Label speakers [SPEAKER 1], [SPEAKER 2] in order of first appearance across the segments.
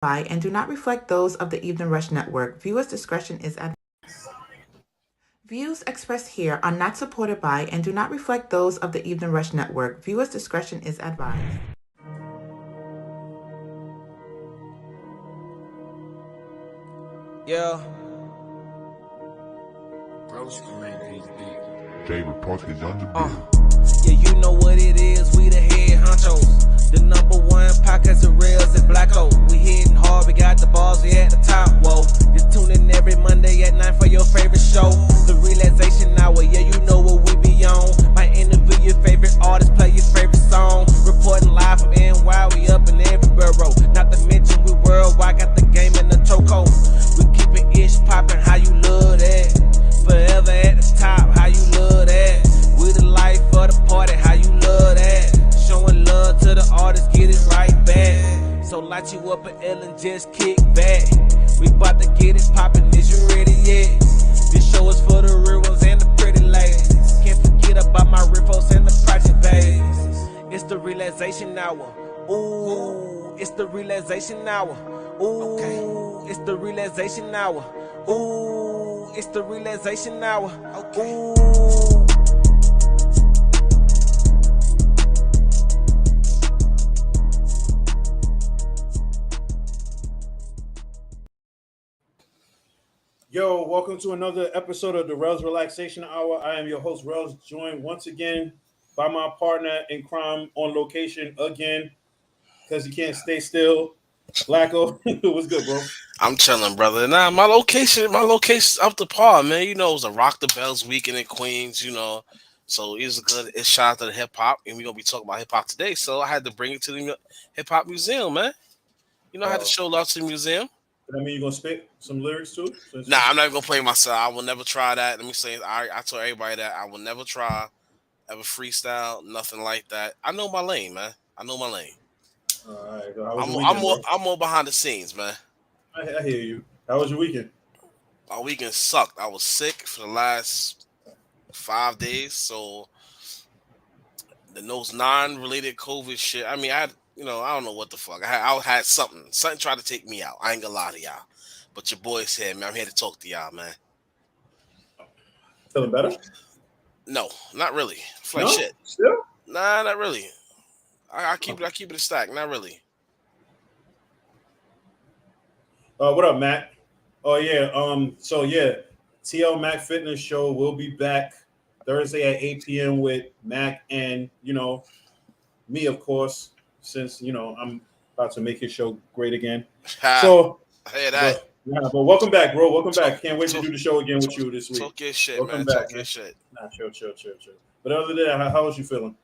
[SPEAKER 1] by and do not reflect those of the Evening Rush Network. Viewers' discretion is advised. Views expressed here are not supported by and do not reflect those of the Evening Rush Network. Viewers' discretion is advised.
[SPEAKER 2] Yeah.
[SPEAKER 3] David Park is on the
[SPEAKER 2] Yeah, you know what it is. We the head honchos. The number one podcast of Rellz and Blacko. We hitting hard. We got the balls. We at the top. Whoa. Just tune in every Monday at 9 for your favorite show. The Relaxation Hour. Yeah, you know what we be on. Might interview your favorite artist. Play your favorite song. Reporting live from NY. We up in every borough. Not to mention we worldwide. Got the game in the chokehold. We keep it ish poppin'. How you love that? Forever at the top. How you love that? We the life of the party, how you love that? Showing love to the artists, get it right back. So light you up an L and just kick back. We bout to get it poppin', is you ready yet? This show is for the real ones and the pretty ladies. Can't forget about my riffos and the project babies. It's the Relaxation Hour. Ooh, it's the Relaxation Hour. Ooh, it's the Relaxation Hour. Ooh, it's the Relaxation Hour. Ooh.
[SPEAKER 4] Yo, welcome to another episode of the Rellz Relaxation Hour. I am your host, Rellz, joined once again by my partner in crime on location again, because he can't stay still. Blacko, what's good, bro?
[SPEAKER 5] I'm chilling, brother. Nah, my location's up to par, man. You know, it was a Rock the Bells weekend in Queens, you know. So it was good. It's shout out to the hip hop, and we're gonna be talking about hip hop today. So I had to bring it to the hip hop museum, man. You know, I had to show love to the museum.
[SPEAKER 4] I mean, you gonna spit some lyrics too?
[SPEAKER 5] Nah, I'm not gonna play myself. I will never try that. Let me say, I told everybody that I will never try ever freestyle, nothing like that. I know my lane, man. I know my lane.
[SPEAKER 4] All right,
[SPEAKER 5] I'm more behind the scenes, man.
[SPEAKER 4] I hear you. How was your weekend?
[SPEAKER 5] My weekend sucked. I was sick for the last 5 days, so those non-related COVID shit. I mean, I don't know what the fuck. I had something tried to take me out. I ain't gonna lie to y'all, but your boy's here, man. I'm here to talk to y'all, man.
[SPEAKER 4] Feeling better?
[SPEAKER 5] No, not really. Like
[SPEAKER 4] no?
[SPEAKER 5] Shit.
[SPEAKER 4] Still?
[SPEAKER 5] Nah, not really. I keep it a stack. Not really.
[SPEAKER 4] What up, Mac? Oh yeah. So yeah, TL Mac Fitness Show will be back Thursday at 8 p.m. with Mac and me, of course, since I'm about to make his show great again. So
[SPEAKER 5] I hear that.
[SPEAKER 4] But welcome back, bro. Welcome back. Can't wait to do the show again with you this week.
[SPEAKER 5] Talk your shit,
[SPEAKER 4] welcome
[SPEAKER 5] man.
[SPEAKER 4] Back,
[SPEAKER 5] talk your shit.
[SPEAKER 4] Nah, chill. But other than that, how was you feeling?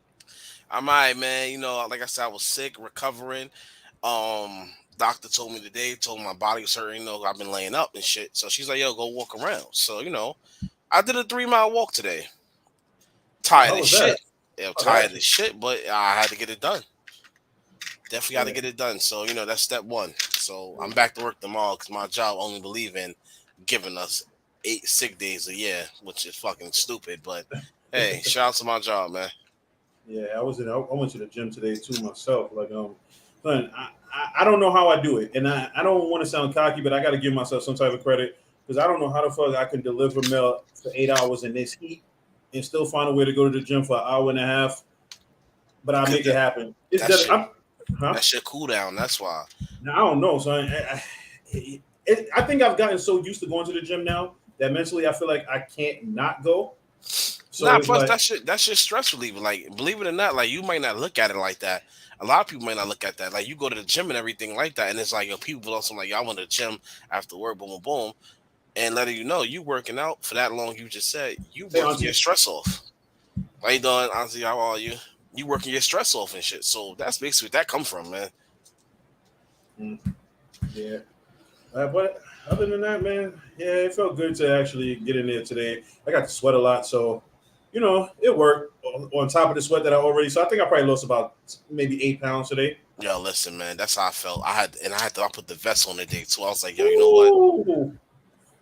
[SPEAKER 5] I'm all right, man. You know, like I said, I was sick, recovering. Doctor told me today, told my body was hurting. I've been laying up and shit. So she's like, yo, go walk around. So, I did a 3-mile walk today. Tired as shit. Yeah, tired as shit, but I had to get it done. Definitely got to get it done. So, that's step one. So I'm back to work tomorrow because my job only believe in giving us 8 sick days a year, which is fucking stupid. But hey, shout out to my job, man.
[SPEAKER 4] Yeah, I went to the gym today too myself. Like, son, I don't know how I do it, and I don't want to sound cocky, but I got to give myself some type of credit because I don't know how the fuck I can deliver mail for 8 hours in this heat and still find a way to go to the gym for an hour and a half. But I make it happen.
[SPEAKER 5] That's your cool down. That's why.
[SPEAKER 4] Now, I don't know, son. I think I've gotten so used to going to the gym now that mentally I feel like I can't not go. So
[SPEAKER 5] plus that's your stress reliever. Like, believe it or not, like you might not look at it like that. A lot of people might not look at that. Like, you go to the gym and everything like that, and it's like, people also like, I went to the gym after work, boom, boom, boom, and letting you know you working out for that long. You just said you working your stress off. How you doing, Auntie? How are you? You working your stress off and shit. So that's basically where that come from, man.
[SPEAKER 4] Yeah. But other than that, man, yeah, it felt good to actually get in there today. I got to sweat a lot, so it worked on top of the sweat that I already. So I think I probably lost about maybe 8 pounds today.
[SPEAKER 5] Yo, listen, man, that's how I felt. I put the vest on today too. I was like, yo, you know what?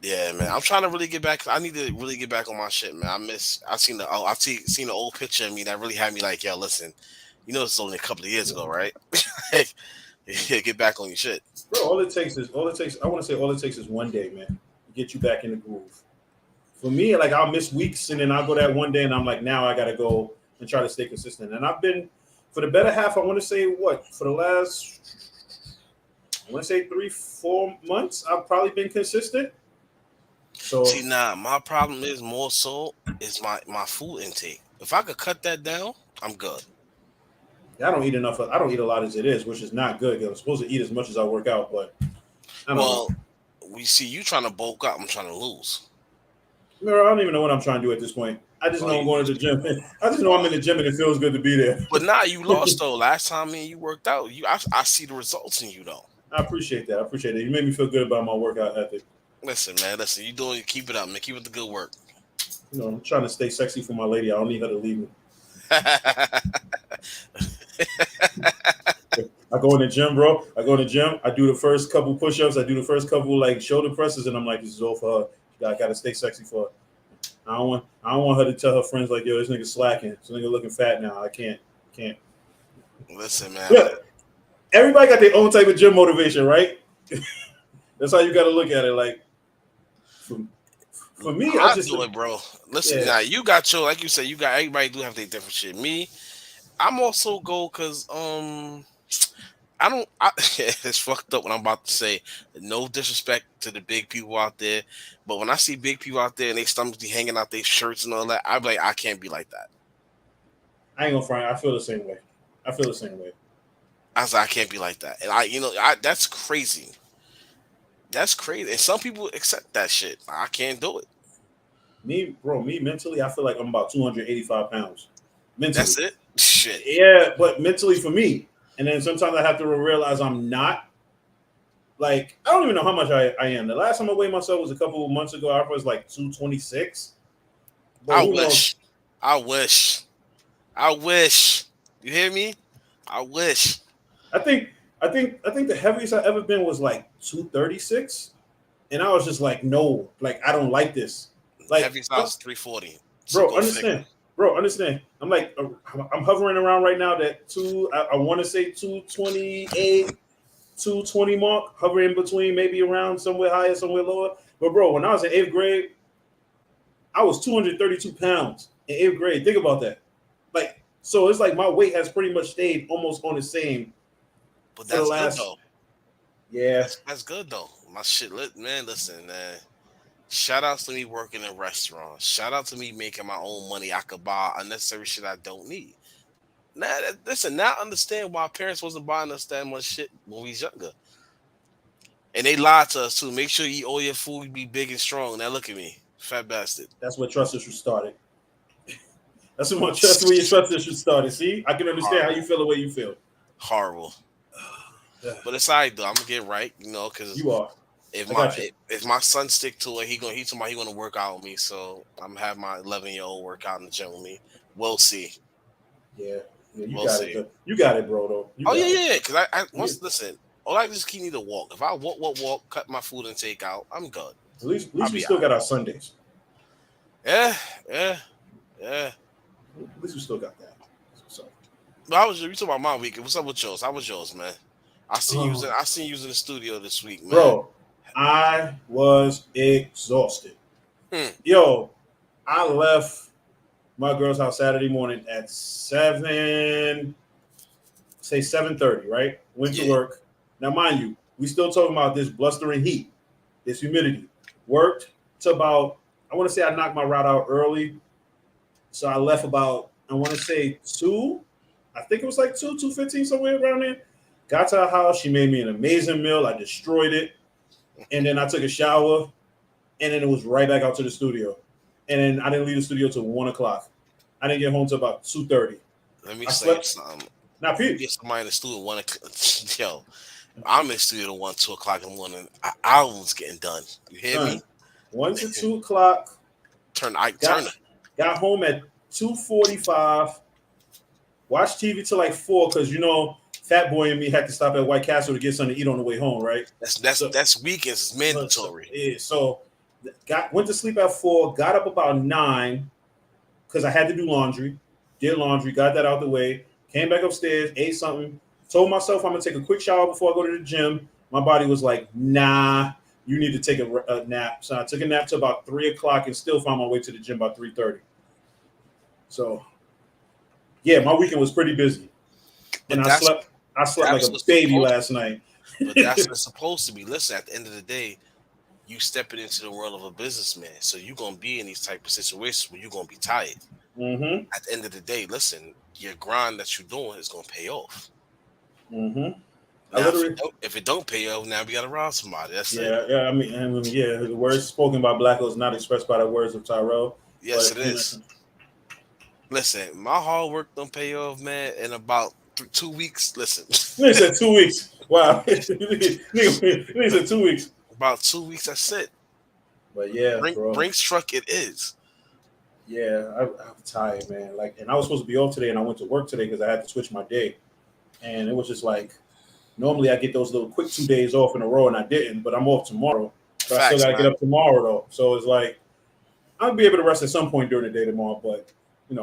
[SPEAKER 5] Yeah, man, I'm trying to really get back. I need to really get back on my shit, man. I've seen the old picture of me that really had me like, yo, listen, it's only a couple of years ago, right? Yeah, get back on your shit.
[SPEAKER 4] Bro, all it takes. I want to say all it takes is one day, man, to get you back in the groove. For me, like I'll miss weeks and then I'll go that one day and I'm like, now I gotta go and try to stay consistent. And I've been for the better half. I want to say what for the last. I want to say 3-4 months. I've probably been consistent. So
[SPEAKER 5] See, nah, my problem is more so is my food intake. If I could cut that down, I'm good.
[SPEAKER 4] I don't eat enough. I don't eat a lot as it is, which is not good. I'm supposed to eat as much as I work out, but I don't know.
[SPEAKER 5] Well, we see you trying to bulk up. I'm trying to lose.
[SPEAKER 4] I don't even know what I'm trying to do at this point. I just know I'm going to the gym. I just know I'm in the gym and it feels good to be there.
[SPEAKER 5] But nah, you lost though. Last time, man, you worked out. I see the results in you though.
[SPEAKER 4] I appreciate that. You made me feel good about my workout ethic.
[SPEAKER 5] Listen, man. Listen, you doing. Keep it up, man. Keep it the good work.
[SPEAKER 4] I'm trying to stay sexy for my lady. I don't need her to leave me. I go in the gym, bro. I do the first couple push-ups. I do the first couple like shoulder presses, and I'm like, this is all for her. I gotta stay sexy for her. I don't want her to tell her friends like, yo, this nigga slacking. This nigga looking fat now. I can't.
[SPEAKER 5] Listen, man.
[SPEAKER 4] Yeah. Everybody got their own type of gym motivation, right? That's how you got to look at it. Like, for me, I just
[SPEAKER 5] do it, bro. Listen,
[SPEAKER 4] yeah.
[SPEAKER 5] now you got your, like you said, you got everybody do have their different shit. Me, I'm also go because it's fucked up when I'm about to say no disrespect to the big people out there, but when I see big people out there and they stomachs be hanging out their shirts and all that, I'm like, I can't be like that.
[SPEAKER 4] I ain't gonna front. I feel the same way.
[SPEAKER 5] I was like, I can't be like that, and that's crazy. That's crazy, and some people accept that shit. I can't do it.
[SPEAKER 4] Me mentally, I feel like I'm about 285 pounds. Mentally,
[SPEAKER 5] that's it. Shit.
[SPEAKER 4] Yeah, but mentally for me, and then sometimes I have to realize I'm not. Like, I don't even know how much I am. The last time I weighed myself was a couple of months ago. I was like 226.
[SPEAKER 5] I wish. You hear me? I wish.
[SPEAKER 4] I think the heaviest I ever been was like 236, and I was just like, no, like I don't like this. Like
[SPEAKER 5] heaviest I was 340.
[SPEAKER 4] Bro, understand. I'm like, I'm hovering around right now that I want to say 228, 220 mark, hovering between maybe around somewhere higher, somewhere lower. But bro, when I was in 8th grade, I was 232 pounds in 8th grade. Think about that. Like, so it's like my weight has pretty much stayed almost on the same.
[SPEAKER 5] But that's good though.
[SPEAKER 4] Yeah,
[SPEAKER 5] that's good though. My shit lit, man. Listen, man. Shout outs to me working in restaurants. Shout out to me making my own money. I could buy unnecessary shit I don't need. Now, now I understand why parents wasn't buying us that much shit when we was younger. And they lied to us too. Make sure you eat all your food, be big and strong. Now look at me, fat bastard.
[SPEAKER 4] That's where trust issues started. That's where your trust issues started. See, I can understand how you feel the way you feel.
[SPEAKER 5] Horrible. But it's all right though. I'm gonna get right, because
[SPEAKER 4] you are.
[SPEAKER 5] If my son stick to it, he gonna work out with me. So I'm gonna have my 11-year-old work out in the gym with me. We'll see.
[SPEAKER 4] Yeah, you got it, bro. Though.
[SPEAKER 5] Yeah. Because I listen. All I just need to walk. If I walk, cut my food intake out, I'm good.
[SPEAKER 4] At least we still got our Sundays.
[SPEAKER 5] Yeah.
[SPEAKER 4] At least we still got that. So.
[SPEAKER 5] You talking about my week? What's up with yours? How was yours, man? I seen you in the studio this week, man.
[SPEAKER 4] Bro, I was exhausted. Yo, I left my girl's house Saturday morning at 7:30, right? Went to work. Now, mind you, we still talking about this blustering heat, this humidity. Worked to about, I want to say I knocked my route out early. So I left about, I want to say 2. I think it was like 2:15, somewhere around there. Got to her house. She made me an amazing meal. I destroyed it. And then I took a shower. And then it was right back out to the studio. And then I didn't leave the studio till 1 o'clock. I didn't get home till about 2:30.
[SPEAKER 5] Let me say something.
[SPEAKER 4] Now, Pete.
[SPEAKER 5] Get somebody in the studio 1 o'clock. Yo, I'm in the studio till 1, 2 o'clock in the morning. Album's getting done. You hear me?
[SPEAKER 4] 1 to 2 o'clock.
[SPEAKER 5] Got
[SPEAKER 4] home at 2:45. Watched TV till like 4 because Fat Boy and me had to stop at White Castle to get something to eat on the way home, right?
[SPEAKER 5] That's weekends. It's mandatory.
[SPEAKER 4] Yeah. So went to sleep at 4. Got up about 9 because I had to do laundry. Did laundry. Got that out the way. Came back upstairs. Ate something. Told myself I'm gonna take a quick shower before I go to the gym. My body was like, nah, you need to take a nap. So I took a nap till about 3 o'clock and still found my way to the gym by 3:30. So yeah, my weekend was pretty busy.
[SPEAKER 5] But
[SPEAKER 4] And I slept like a
[SPEAKER 5] what's
[SPEAKER 4] baby
[SPEAKER 5] supposed
[SPEAKER 4] last night.
[SPEAKER 5] But that's what it's supposed to be. Listen, at the end of the day, you stepping into the world of a businessman. So you're gonna be in these type of situations where you're gonna be tired.
[SPEAKER 4] Mm-hmm.
[SPEAKER 5] At the end of the day, listen, your grind that you're doing is gonna pay off.
[SPEAKER 4] Mm-hmm.
[SPEAKER 5] Now, if it don't pay off, now we gotta rob somebody. That's it.
[SPEAKER 4] Yeah. I mean, yeah. The words spoken by Blacko is not expressed by the words of Tyrell.
[SPEAKER 5] Yes,
[SPEAKER 4] But,
[SPEAKER 5] it is. Listen, my hard work don't pay off, man. In about 2 weeks, listen.
[SPEAKER 4] He said 2 weeks. Wow. He said 2 weeks.
[SPEAKER 5] About 2 weeks, that's it.
[SPEAKER 4] But yeah, bro.
[SPEAKER 5] Brinks truck, it is.
[SPEAKER 4] Yeah, I'm tired, man. Like, and I was supposed to be off today, and I went to work today because I had to switch my day, and it was just like, normally I get those little quick 2 days off in a row, and I didn't. But I'm off tomorrow, but I still got to get up tomorrow though. So it's like I'll be able to rest at some point during the day tomorrow, but I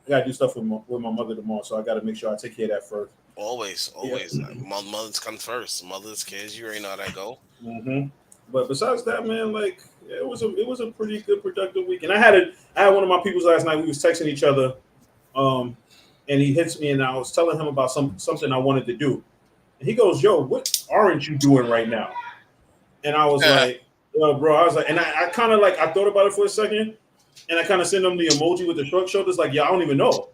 [SPEAKER 4] got to do stuff with my mother tomorrow, so I got to make sure I take care of that first.
[SPEAKER 5] Always. Yeah. Mothers come first. Mothers, kids, you already know how that go.
[SPEAKER 4] Mm-hmm. But besides that, man, like it was a pretty good productive week. And I had one of my peoples last night. We was texting each other, and he hits me, and I was telling him about something I wanted to do. And he goes, "Yo, what aren't you doing right now?" And I was like, "Yo, bro," I was like, and I kind of like I thought about it for a second, and I kind of sent him the emoji with the short shoulders, like, "Yeah, I don't even know,"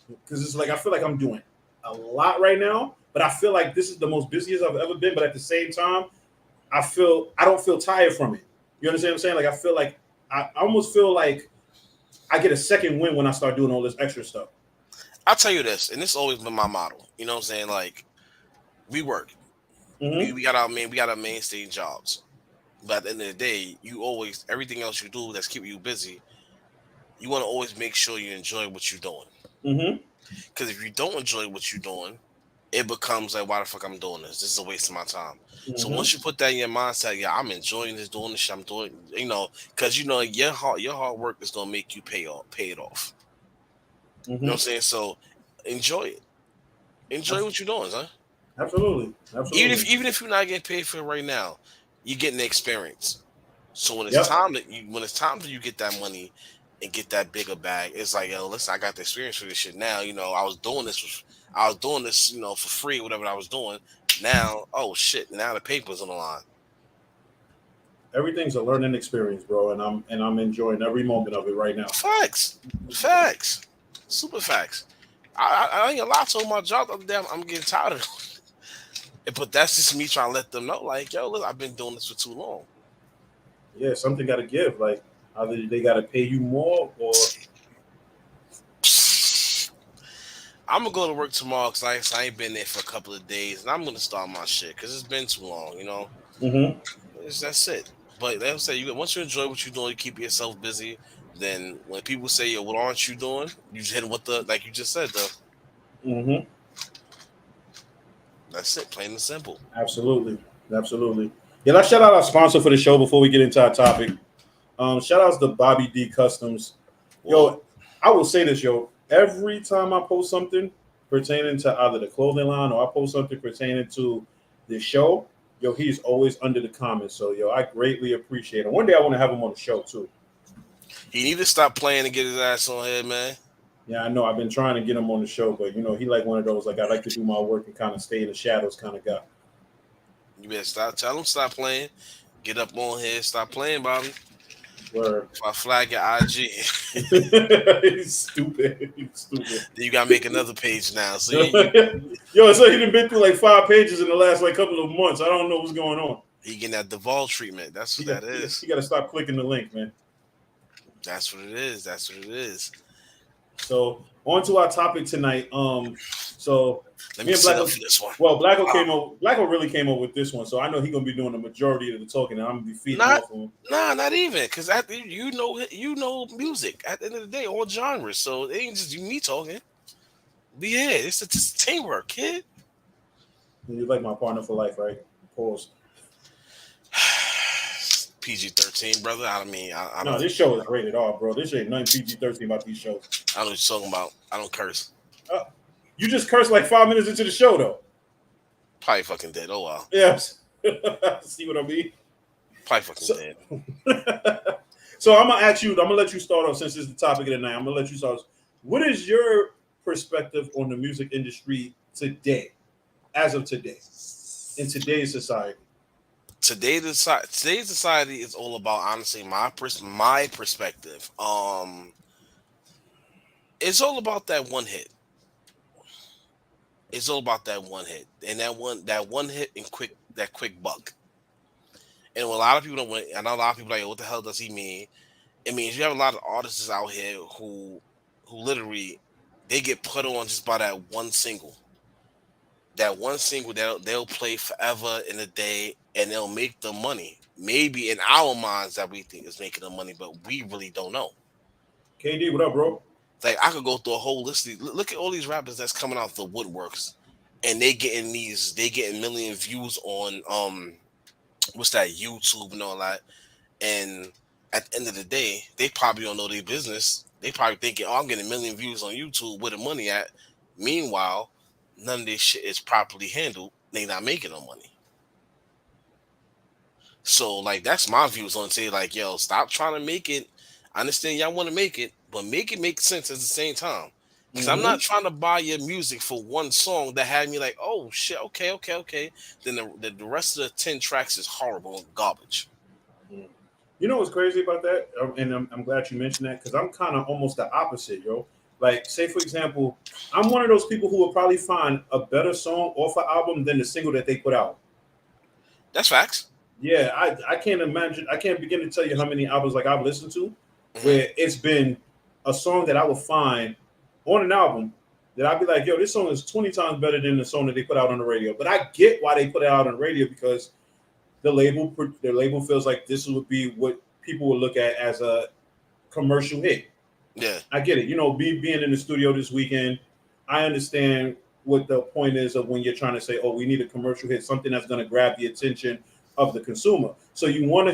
[SPEAKER 4] because it's like I feel like I'm doing a lot right now, but I feel like this is the most busiest I've ever been. But at the same time, I don't feel tired from it. You understand what I'm saying? Like I feel like I almost feel like I get a second win when I start doing all this extra stuff.
[SPEAKER 5] I'll tell you this, and this has always been my model. You know what I'm saying? Like we work. Mm-hmm. We got our mainstay jobs. But at the end of the day, everything else you do that's keeping you busy, you want to always make sure you enjoy what you're doing.
[SPEAKER 4] Mm-hmm.
[SPEAKER 5] Because if you don't enjoy what you're doing, it becomes like, why the fuck I'm doing this? This is a waste of my time. Mm-hmm. So once you put that in your mindset, yeah, I'm enjoying this, doing this shit, I'm doing, because your hard work is gonna make you pay it off. Mm-hmm. You know what I'm saying? So enjoy it. Enjoy what you're doing, huh?
[SPEAKER 4] Absolutely.
[SPEAKER 5] Even if you're not getting paid for it right now, you're getting the experience. So when it's time that you get that money and get that bigger bag, it's like, yo, listen, I got the experience for this shit now. I was doing this, for free, whatever I was doing. Now, oh shit, now the paper's on the line.
[SPEAKER 4] Everything's a learning experience, bro, and I'm enjoying every moment of it right now.
[SPEAKER 5] Facts, super facts. I ain't a lot to my job the other day. I'm getting tired of it. But that's just me trying to let them know, like, yo, look, I've been doing this for too long.
[SPEAKER 4] Yeah, something got to give. Like, either they got to pay you more or.
[SPEAKER 5] I'm going to go to work tomorrow because I ain't been there for a couple of days. And I'm going to start my shit because it's been too long,
[SPEAKER 4] Mm-hmm.
[SPEAKER 5] That's it. But like I say, once you enjoy what you're doing, you keep yourself busy. Then when people say, yo, what aren't you doing? You just hit them like you just said, though.
[SPEAKER 4] Mm-hmm.
[SPEAKER 5] That's it, plain and simple.
[SPEAKER 4] Absolutely. Yeah, let's shout out our sponsor for the show before we get into our topic. Shout outs to Bobby D Customs. Yo, I will say this, yo. Every time I post something pertaining to either the clothing line or I post something pertaining to the show, yo, he's always under the comments. So, yo, I greatly appreciate it. One day I want to have him on the show, too.
[SPEAKER 5] He need to stop playing and get his ass on here, man.
[SPEAKER 4] Yeah, I know. I've been trying to get him on the show, but, he like one of those, like, I like to do my work and kind of stay in the shadows kind of guy.
[SPEAKER 5] You better tell him stop playing. Get up on here. Stop playing, Bobby.
[SPEAKER 4] Word.
[SPEAKER 5] If I flag your IG.
[SPEAKER 4] He's stupid.
[SPEAKER 5] Then you got to make another page now. So
[SPEAKER 4] Yo, so he done been through like 5 pages in the last couple of months. I don't know what's going on.
[SPEAKER 5] He getting that Duvall treatment. That's what that is.
[SPEAKER 4] You got to stop clicking the link, man.
[SPEAKER 5] That's what it is.
[SPEAKER 4] So on to our topic tonight. So
[SPEAKER 5] let me set up for this one.
[SPEAKER 4] Well, Blacko really came up with this one, so I know he's gonna be doing the majority of the talking, and I'm gonna be feeding off of him.
[SPEAKER 5] Nah, not even, because you know music. At the end of the day, all genres. So it ain't just me talking. But yeah, it's just teamwork, kid.
[SPEAKER 4] You like my partner for life, right? Pause.
[SPEAKER 5] PG-13, brother. I mean, I
[SPEAKER 4] no, this show is rated R, bro. This ain't nothing PG-13 about these shows.
[SPEAKER 5] I don't know what you're talking about. I don't curse.
[SPEAKER 4] You just cursed like 5 minutes into the show, though.
[SPEAKER 5] Probably fucking dead. Oh well.
[SPEAKER 4] Yes. See what I mean?
[SPEAKER 5] Probably fucking
[SPEAKER 4] So,
[SPEAKER 5] dead.
[SPEAKER 4] so I'm gonna ask you. I'm gonna let you start off since it's the topic of the night. I'm gonna let you start. What is your perspective on the music industry today, as of today, in today's society?
[SPEAKER 5] Today's society is all about honestly my perspective. It's all about that one hit. It's all about that one hit and that one hit and quick buck. And a lot of people don't. I know a lot of people like, what the hell does he mean? It means you have a lot of artists out here who literally they get put on just by that one single. That one single they'll play forever in a day and they'll make the money. Maybe in our minds that we think is making the money, but we really don't know.
[SPEAKER 4] KD, what up, bro?
[SPEAKER 5] Like I could go through a whole list. Look at all these rappers that's coming out the woodworks, and they getting million views on what's that, YouTube and all that. And at the end of the day, they probably don't know their business. They probably thinking, "Oh, I'm getting a million views on YouTube. Where the money at?" Meanwhile, none of this shit is properly handled. They not making no money. So like that's my views on say like, yo, stop trying to make it. I understand y'all want to make it, but make it make sense at the same time. Because I'm
[SPEAKER 4] Mm-hmm.
[SPEAKER 5] not trying to buy your music for one song that had me like, oh shit, okay. Then the rest of the 10 tracks is horrible and garbage.
[SPEAKER 4] You know what's crazy about that? And I'm glad you mentioned that because I'm kind of almost the opposite, yo. Like, say for example, I'm one of those people who will probably find a better song off an album than the single that they put out.
[SPEAKER 5] That's facts.
[SPEAKER 4] Yeah, I can't imagine. I can't begin to tell you how many albums like I've listened to
[SPEAKER 5] Hmm.
[SPEAKER 4] where it's been a song that I will find on an album that I'd be like, yo, this song is 20 times better than the song that they put out on the radio. But I get why they put it out on the radio because the label feels like this would be what people would look at as a commercial hit.
[SPEAKER 5] Yeah,
[SPEAKER 4] I get it. You know, being in the studio this weekend, I understand what the point is of when you're trying to say, "Oh, we need a commercial hit, something that's going to grab the attention of the consumer." So you want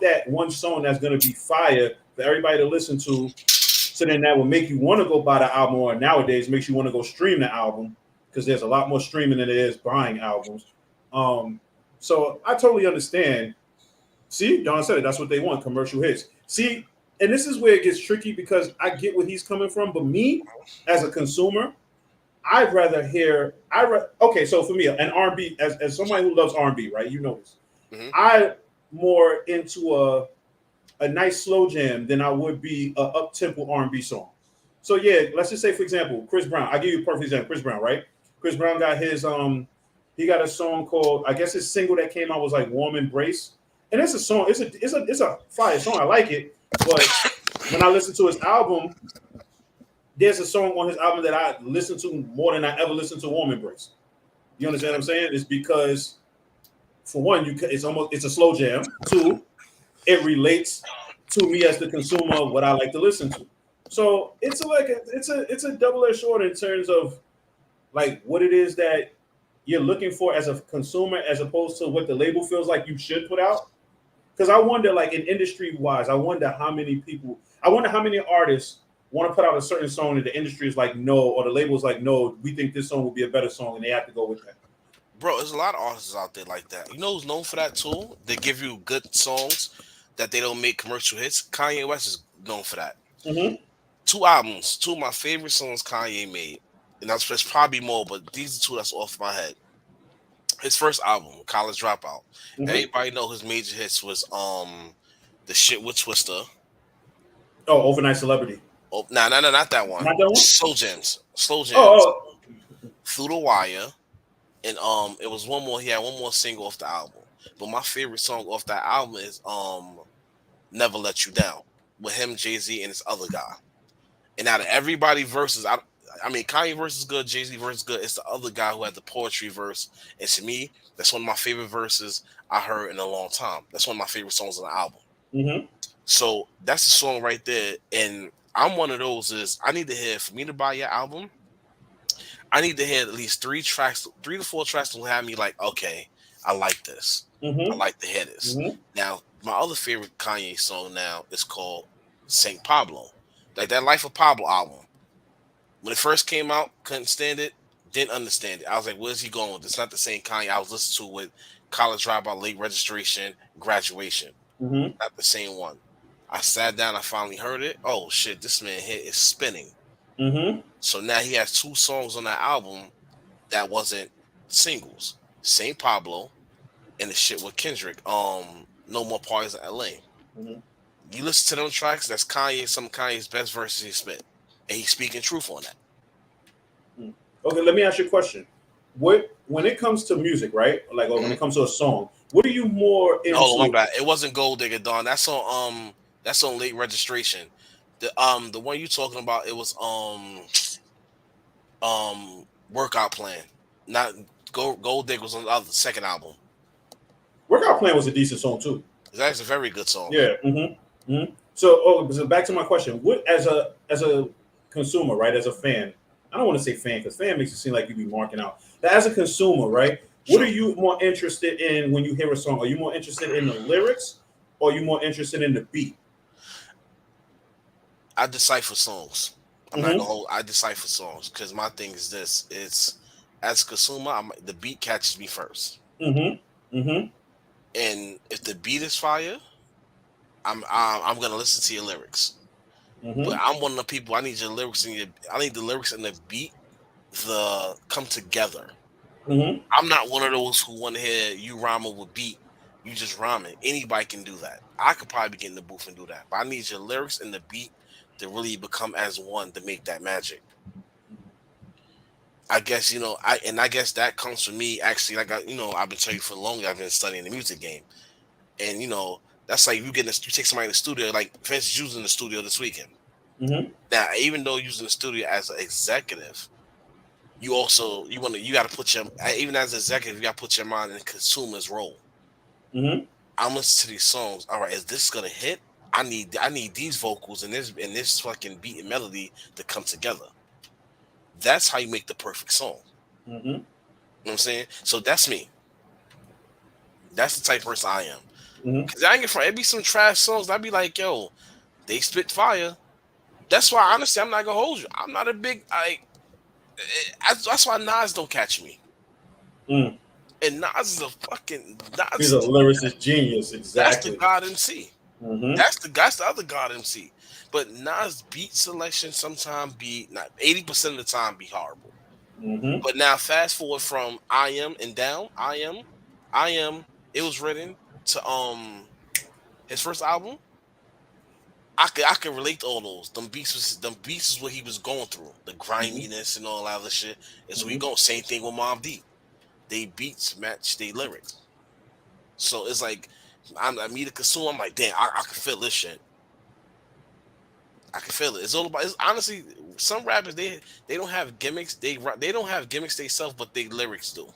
[SPEAKER 4] that one song that's going to be fire for everybody to listen to. So then that will make you want to go buy the album, or nowadays makes you want to go stream the album because there's a lot more streaming than there is buying albums. Um, so I totally understand. See, Don said it. That's what they want, commercial hits. See, and this is where it gets tricky because I get where he's coming from, but me as a consumer, I'd rather hear. Okay, so for me, an R&B as somebody who loves R&B, right? You know this.
[SPEAKER 5] hmm
[SPEAKER 4] I more into a nice slow jam than I would be a up tempo R&B song. So yeah, let's just say for example, Chris Brown. I'll give you a perfect example. Chris Brown, right? Chris Brown got his he got a song called, I guess his single that came out was like Warm Embrace. And it's a song, it's a fire song. I like it. But when I listen to his album, there's a song on his album that I listen to more than I ever listened to Warm Embrace. You understand what I'm saying? It's because for one, it's a slow jam. Two, it relates to me as the consumer of what I like to listen to. So it's a double-edged sword in terms of like what it is that you're looking for as a consumer as opposed to what the label feels like you should put out. Because I wonder, like in industry wise, I wonder how many artists want to put out a certain song and the industry is like no, or the label is like no, we think this song will be a better song, and they have to go with that.
[SPEAKER 5] bro. There's a lot of artists out there like that. You know who's known for that too? They give you good songs that they don't make commercial hits. Kanye West is known for that.
[SPEAKER 4] Mm-hmm.
[SPEAKER 5] Two albums, two of my favorite songs Kanye made, and there's probably more, but these are two that's off my head. His first album, College Dropout.
[SPEAKER 4] Mm-hmm.
[SPEAKER 5] Everybody know his major hits was the shit with Twister.
[SPEAKER 4] Oh, Overnight Celebrity.
[SPEAKER 5] Oh, no, not that one.
[SPEAKER 4] Not that one.
[SPEAKER 5] Slow jams,
[SPEAKER 4] Oh,
[SPEAKER 5] Through the Wire, and it was one more. He had one more single off the album. But my favorite song off that album is Never Let You Down with him, Jay Z, and this other guy. And out of everybody verses, I mean, Kanye verse is good, Jay Z verse is good. It's the other guy who had the poetry verse. And to me, that's one of my favorite verses I heard in a long time. That's one of my favorite songs on the album.
[SPEAKER 4] mm-hmm.
[SPEAKER 5] So that's the song right there. And I'm one of those is I need to hear, for me to buy your album, I need to hear at least 3 tracks, 3 to 4 tracks to have me like, okay, I like this. I
[SPEAKER 4] Mm-hmm.
[SPEAKER 5] like to hear this.
[SPEAKER 4] Mm-hmm.
[SPEAKER 5] Now, my other favorite Kanye song now is called Saint Pablo. Like that Life of Pablo album. When it first came out, couldn't stand it. Didn't understand it. I was like, where's he going with this? It's not the same Kanye I was listening to with College Dropout, Late Registration, Graduation.
[SPEAKER 4] Mm-hmm.
[SPEAKER 5] Not the same one. I sat down, I finally heard it. Oh shit, this man here is spinning.
[SPEAKER 4] Mm-hmm.
[SPEAKER 5] So now he has two songs on that album that wasn't singles. Saint Pablo and the shit with Kendrick. No More Parties in LA.
[SPEAKER 4] Mm-hmm.
[SPEAKER 5] You listen to them tracks, that's Kanye, some of Kanye's best verses he spit. And he's speaking truth on that.
[SPEAKER 4] Okay, let me ask you a question. What when it comes to music, right? Like, or when it comes to a song, what are you more
[SPEAKER 5] Hold on,
[SPEAKER 4] into?
[SPEAKER 5] my bad. It wasn't Gold Digger Dawn. That's on Late Registration. The one you talking about, it was Workout Plan. Not Gold Digger was on the other second album.
[SPEAKER 4] Workout Plan was a decent song too.
[SPEAKER 5] That's a very good song.
[SPEAKER 4] Yeah. Mm-hmm. Mm-hmm. So back to my question. What as a consumer, right? As a fan, I don't want to say fan because fan makes it seem like you be marking out. But as a consumer, right? What
[SPEAKER 5] Sure.
[SPEAKER 4] are you more interested in when you hear a song? Are you more interested in the lyrics, or are you more interested in the beat?
[SPEAKER 5] I decipher songs. I'm not
[SPEAKER 4] Mm-hmm.
[SPEAKER 5] gonna hold. I decipher songs because my thing is this: it's as a consumer, the beat catches me first,
[SPEAKER 4] Mm-hmm. Mm-hmm.
[SPEAKER 5] and if the beat is fire, I'm gonna listen to your lyrics. But
[SPEAKER 4] Mm-hmm.
[SPEAKER 5] I'm one of the people. I need your lyrics and I need the lyrics and the beat the come together.
[SPEAKER 4] Mm-hmm.
[SPEAKER 5] I'm not one of those who want to hear you rhyming with beat. You just rhyming. Anybody can do that. I could probably get in the booth and do that. But I need your lyrics and the beat to really become as one to make that magic. I guess I guess that comes from me actually. Like I've been telling you for long. I've been studying the music game, and that's like you take somebody in the studio. Like for instance, you was in the studio this weekend.
[SPEAKER 4] Mm-hmm.
[SPEAKER 5] Now, even though using the studio as an executive, you also you got to put your even as an executive, you got to put your mind in the consumer's role.
[SPEAKER 4] Mm-hmm.
[SPEAKER 5] I'm listening to these songs. All right, is this gonna hit? I need these vocals and this fucking beat and melody to come together. That's how you make the perfect song.
[SPEAKER 4] Mm-hmm.
[SPEAKER 5] You know what I'm saying? So that's me. That's the type of person I am.
[SPEAKER 4] Mm-hmm.
[SPEAKER 5] Cause I ain't get from it be some trash songs. I'd be like, yo, they spit fire. That's why honestly, I'm not gonna hold you. I'm not a big that's why Nas don't catch me.
[SPEAKER 4] Mm.
[SPEAKER 5] And Nas is a fucking
[SPEAKER 4] He's a
[SPEAKER 5] Nas.
[SPEAKER 4] lyricist genius.
[SPEAKER 5] That's the
[SPEAKER 4] Exactly.
[SPEAKER 5] God MC.
[SPEAKER 4] Mm-hmm.
[SPEAKER 5] That's the other God MC. But Nas beat selection sometimes be not 80% of the time be horrible.
[SPEAKER 4] Mm-hmm.
[SPEAKER 5] But now fast forward from I Am and down, I Am, it was written to his first album. I could relate to all those. Them beats is what he was going through. The
[SPEAKER 4] Mm-hmm.
[SPEAKER 5] griminess and all that other shit. And so we
[SPEAKER 4] Mm-hmm.
[SPEAKER 5] go. Same thing with Mobb Deep. They beats match they lyrics. So it's like I meet a consumer. I'm like, damn, I can feel this shit. I can feel it. It's all about. It's honestly some rappers they don't have gimmicks. They don't have gimmicks themselves, but they lyrics do.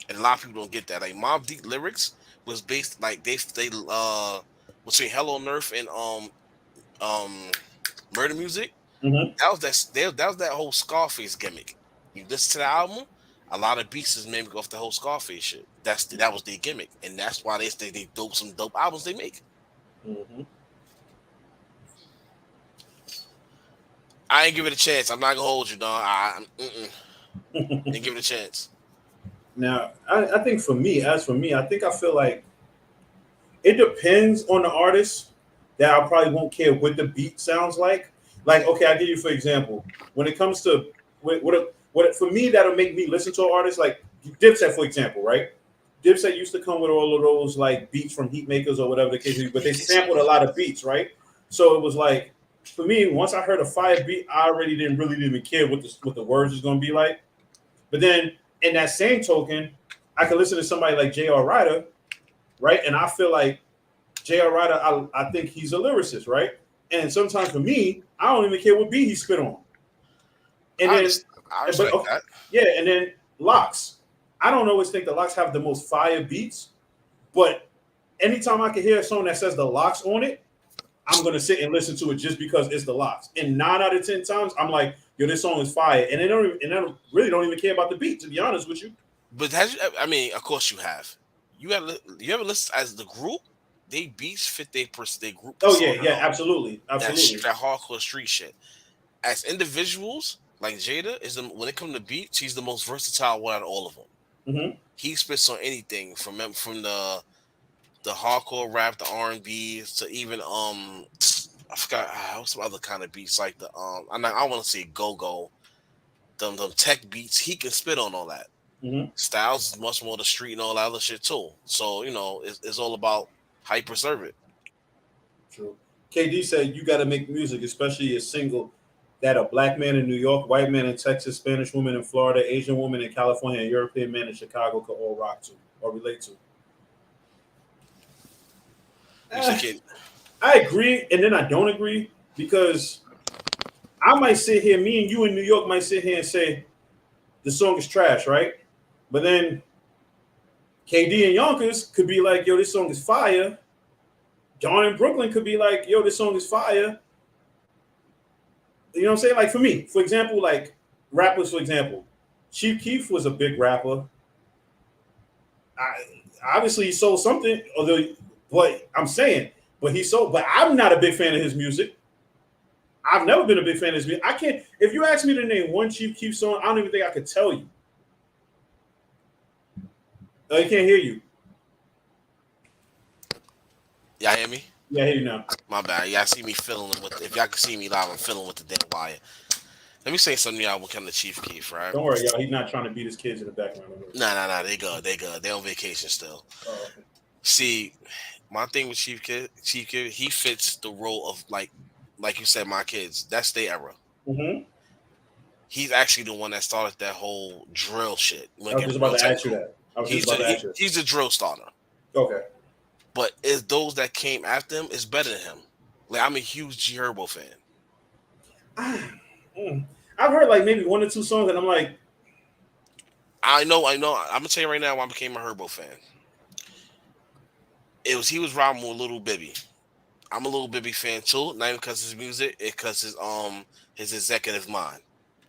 [SPEAKER 5] And a lot of people don't get that. Like Mobb Deep lyrics was based like they between Hello Nerf and Murder Music.
[SPEAKER 4] Mm-hmm.
[SPEAKER 5] That was that whole Scarface gimmick. You listen to the album, a lot of beats is mimic off the whole Scarface shit. That was their gimmick, and that's why they dope some dope albums they make.
[SPEAKER 4] Mm-hmm.
[SPEAKER 5] I ain't give it a chance. I'm not gonna hold you, dog. Ain't give it a chance.
[SPEAKER 4] Now, I think for me, I think I feel like it depends on the artist that I probably won't care what the beat sounds like. Like, okay, I'll give you for example, when it comes to for me that'll make me listen to an artist like Dipset, for example, right? Dipset used to come with all of those like beats from heat makers or whatever the case may be, but they sampled a lot of beats, right? So it was like for me, once I heard a fire beat, I already didn't even care what the words was gonna be like. But then in that same token, I could listen to somebody like J.R. Ryder, right? And I feel like J.R. Ryder, I think he's a lyricist, right? And sometimes for me, I don't even care what beat he spit on. And
[SPEAKER 5] I
[SPEAKER 4] then,
[SPEAKER 5] understand. I
[SPEAKER 4] but
[SPEAKER 5] respect that.
[SPEAKER 4] yeah, and then Locks. I don't always think the Locks have the most fire beats, but anytime I can hear a song that says the Locks on it, I'm gonna sit and listen to it just because it's the Locks. And 9 out of 10 times, I'm like, yo, this song is fire, and really don't even care about the beat, to be honest with you.
[SPEAKER 5] But I mean, of course you have. You ever listen as the group? They beats fit they group
[SPEAKER 4] Oh yeah,
[SPEAKER 5] persona.
[SPEAKER 4] yeah, absolutely,
[SPEAKER 5] That
[SPEAKER 4] absolutely.
[SPEAKER 5] that hardcore street shit. As individuals, Like Jada is the when it comes to beats, he's the most versatile one out of all of them.
[SPEAKER 4] Mm-hmm.
[SPEAKER 5] He spits on anything from the hardcore rap, the R&B to even I forgot what's some other kind of beats like the I want to say go go them tech beats. He can spit on all that.
[SPEAKER 4] Mm-hmm.
[SPEAKER 5] Styles is much more the street and all that other shit too. So it's all about how you preserve it.
[SPEAKER 4] True. KD said you got to make music, especially a single that a black man in New York, white man in Texas, Spanish woman in Florida, Asian woman in California, and European man in Chicago could all rock to or relate to.
[SPEAKER 5] You said
[SPEAKER 4] Eh,
[SPEAKER 5] kid.
[SPEAKER 4] I agree, and then I don't agree because I might sit here, me and you in New York might sit here and say the song is trash, right? But then KD and Yonkers could be like, yo, this song is fire. John in Brooklyn could be like, yo, this song is fire. You know what I'm saying? Like for me, for example, like rappers, for example, Chief Keef was a big rapper. Obviously he sold something, although, but I'm saying, but he sold, but I'm not a big fan of his music. I've never been a big fan of his music. I can't, if you ask me to name one Chief Keef song, I don't even think I could tell you. I can't hear you.
[SPEAKER 5] Y'all hear me?
[SPEAKER 4] Yeah, I hear you now.
[SPEAKER 5] My bad. Y'all see me fiddling with. If y'all can see me live, I'm fiddling with the damn wire. Let me say something, y'all. When come to Chief Keef, right?
[SPEAKER 4] Don't worry, y'all. He's not trying to beat his kids in the background.
[SPEAKER 5] Nah. They good. They good. They on vacation still.
[SPEAKER 4] Oh, okay.
[SPEAKER 5] See, my thing with Chief Keef, he fits the role of like you said, my kids. That's their era.
[SPEAKER 4] Mm-hmm.
[SPEAKER 5] He's actually the one that started that whole drill shit.
[SPEAKER 4] I was just about to ask you that.
[SPEAKER 5] He's a drill starter.
[SPEAKER 4] Okay.
[SPEAKER 5] But it's those that came after him is better than him. Like I'm a huge G Herbo fan.
[SPEAKER 4] I've heard like maybe one or two songs, and I'm like,
[SPEAKER 5] I know. I'm gonna tell you right now why I became a Herbo fan. He was riding with Little Bibby. I'm a Little Bibby fan too, not even because his music, it because his executive mind.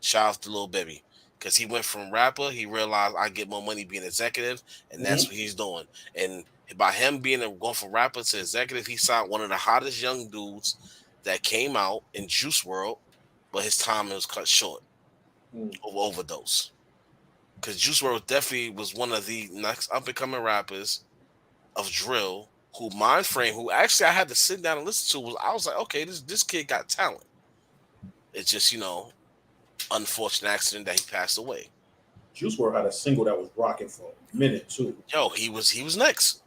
[SPEAKER 5] Shout out to Little Bibby. Because he went from rapper, he realized I get more money being executive, and that's what he's doing. And by him going from rapper to executive, he signed one of the hottest young dudes that came out in Juice World, but his time was cut short over overdose. Because Juice World definitely was one of the next up and coming rappers of drill who mind frame, who actually I had to sit down and listen to. I was like, okay, this kid got talent. It's just unfortunate accident that he passed away.
[SPEAKER 4] Juice WRLD had a single that was rocking for a minute too.
[SPEAKER 5] Yo, he was next.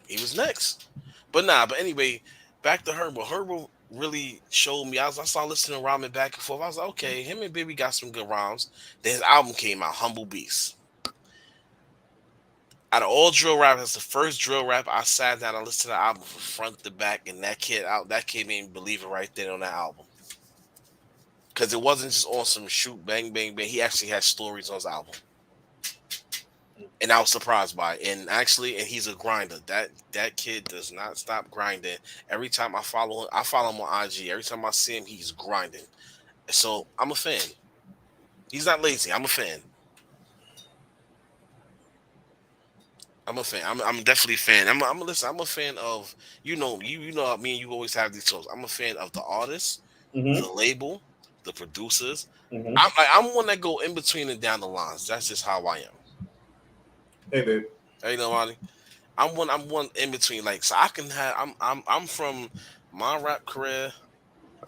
[SPEAKER 5] He was next. But anyway, back to Herbo. Herbo really showed me. I started listening to rhyming back and forth. I was like, okay, him and Baby got some good rhymes. Then his album came out, Humble Beast. Out of all drill rap, that's the first drill rap I sat down and listened to the album from front to back, and that kid made me believe it right there on that album. Because it wasn't just on some shoot, bang, bang, bang. He actually had stories on his album. And I was surprised by it. And he's a grinder. That kid does not stop grinding. Every time I follow him on IG. Every time I see him, he's grinding. So I'm a fan. He's not lazy. I'm a fan. I'm definitely a fan. I'm a fan of me and you always have these shows. I'm a fan of the artist, the label, the producers. I'm one that go in between and down the lines. That's just how I am.
[SPEAKER 4] Hey babe.
[SPEAKER 5] Hey, Lonnie. I'm one in between. Like, so I can have. I'm from my rap career.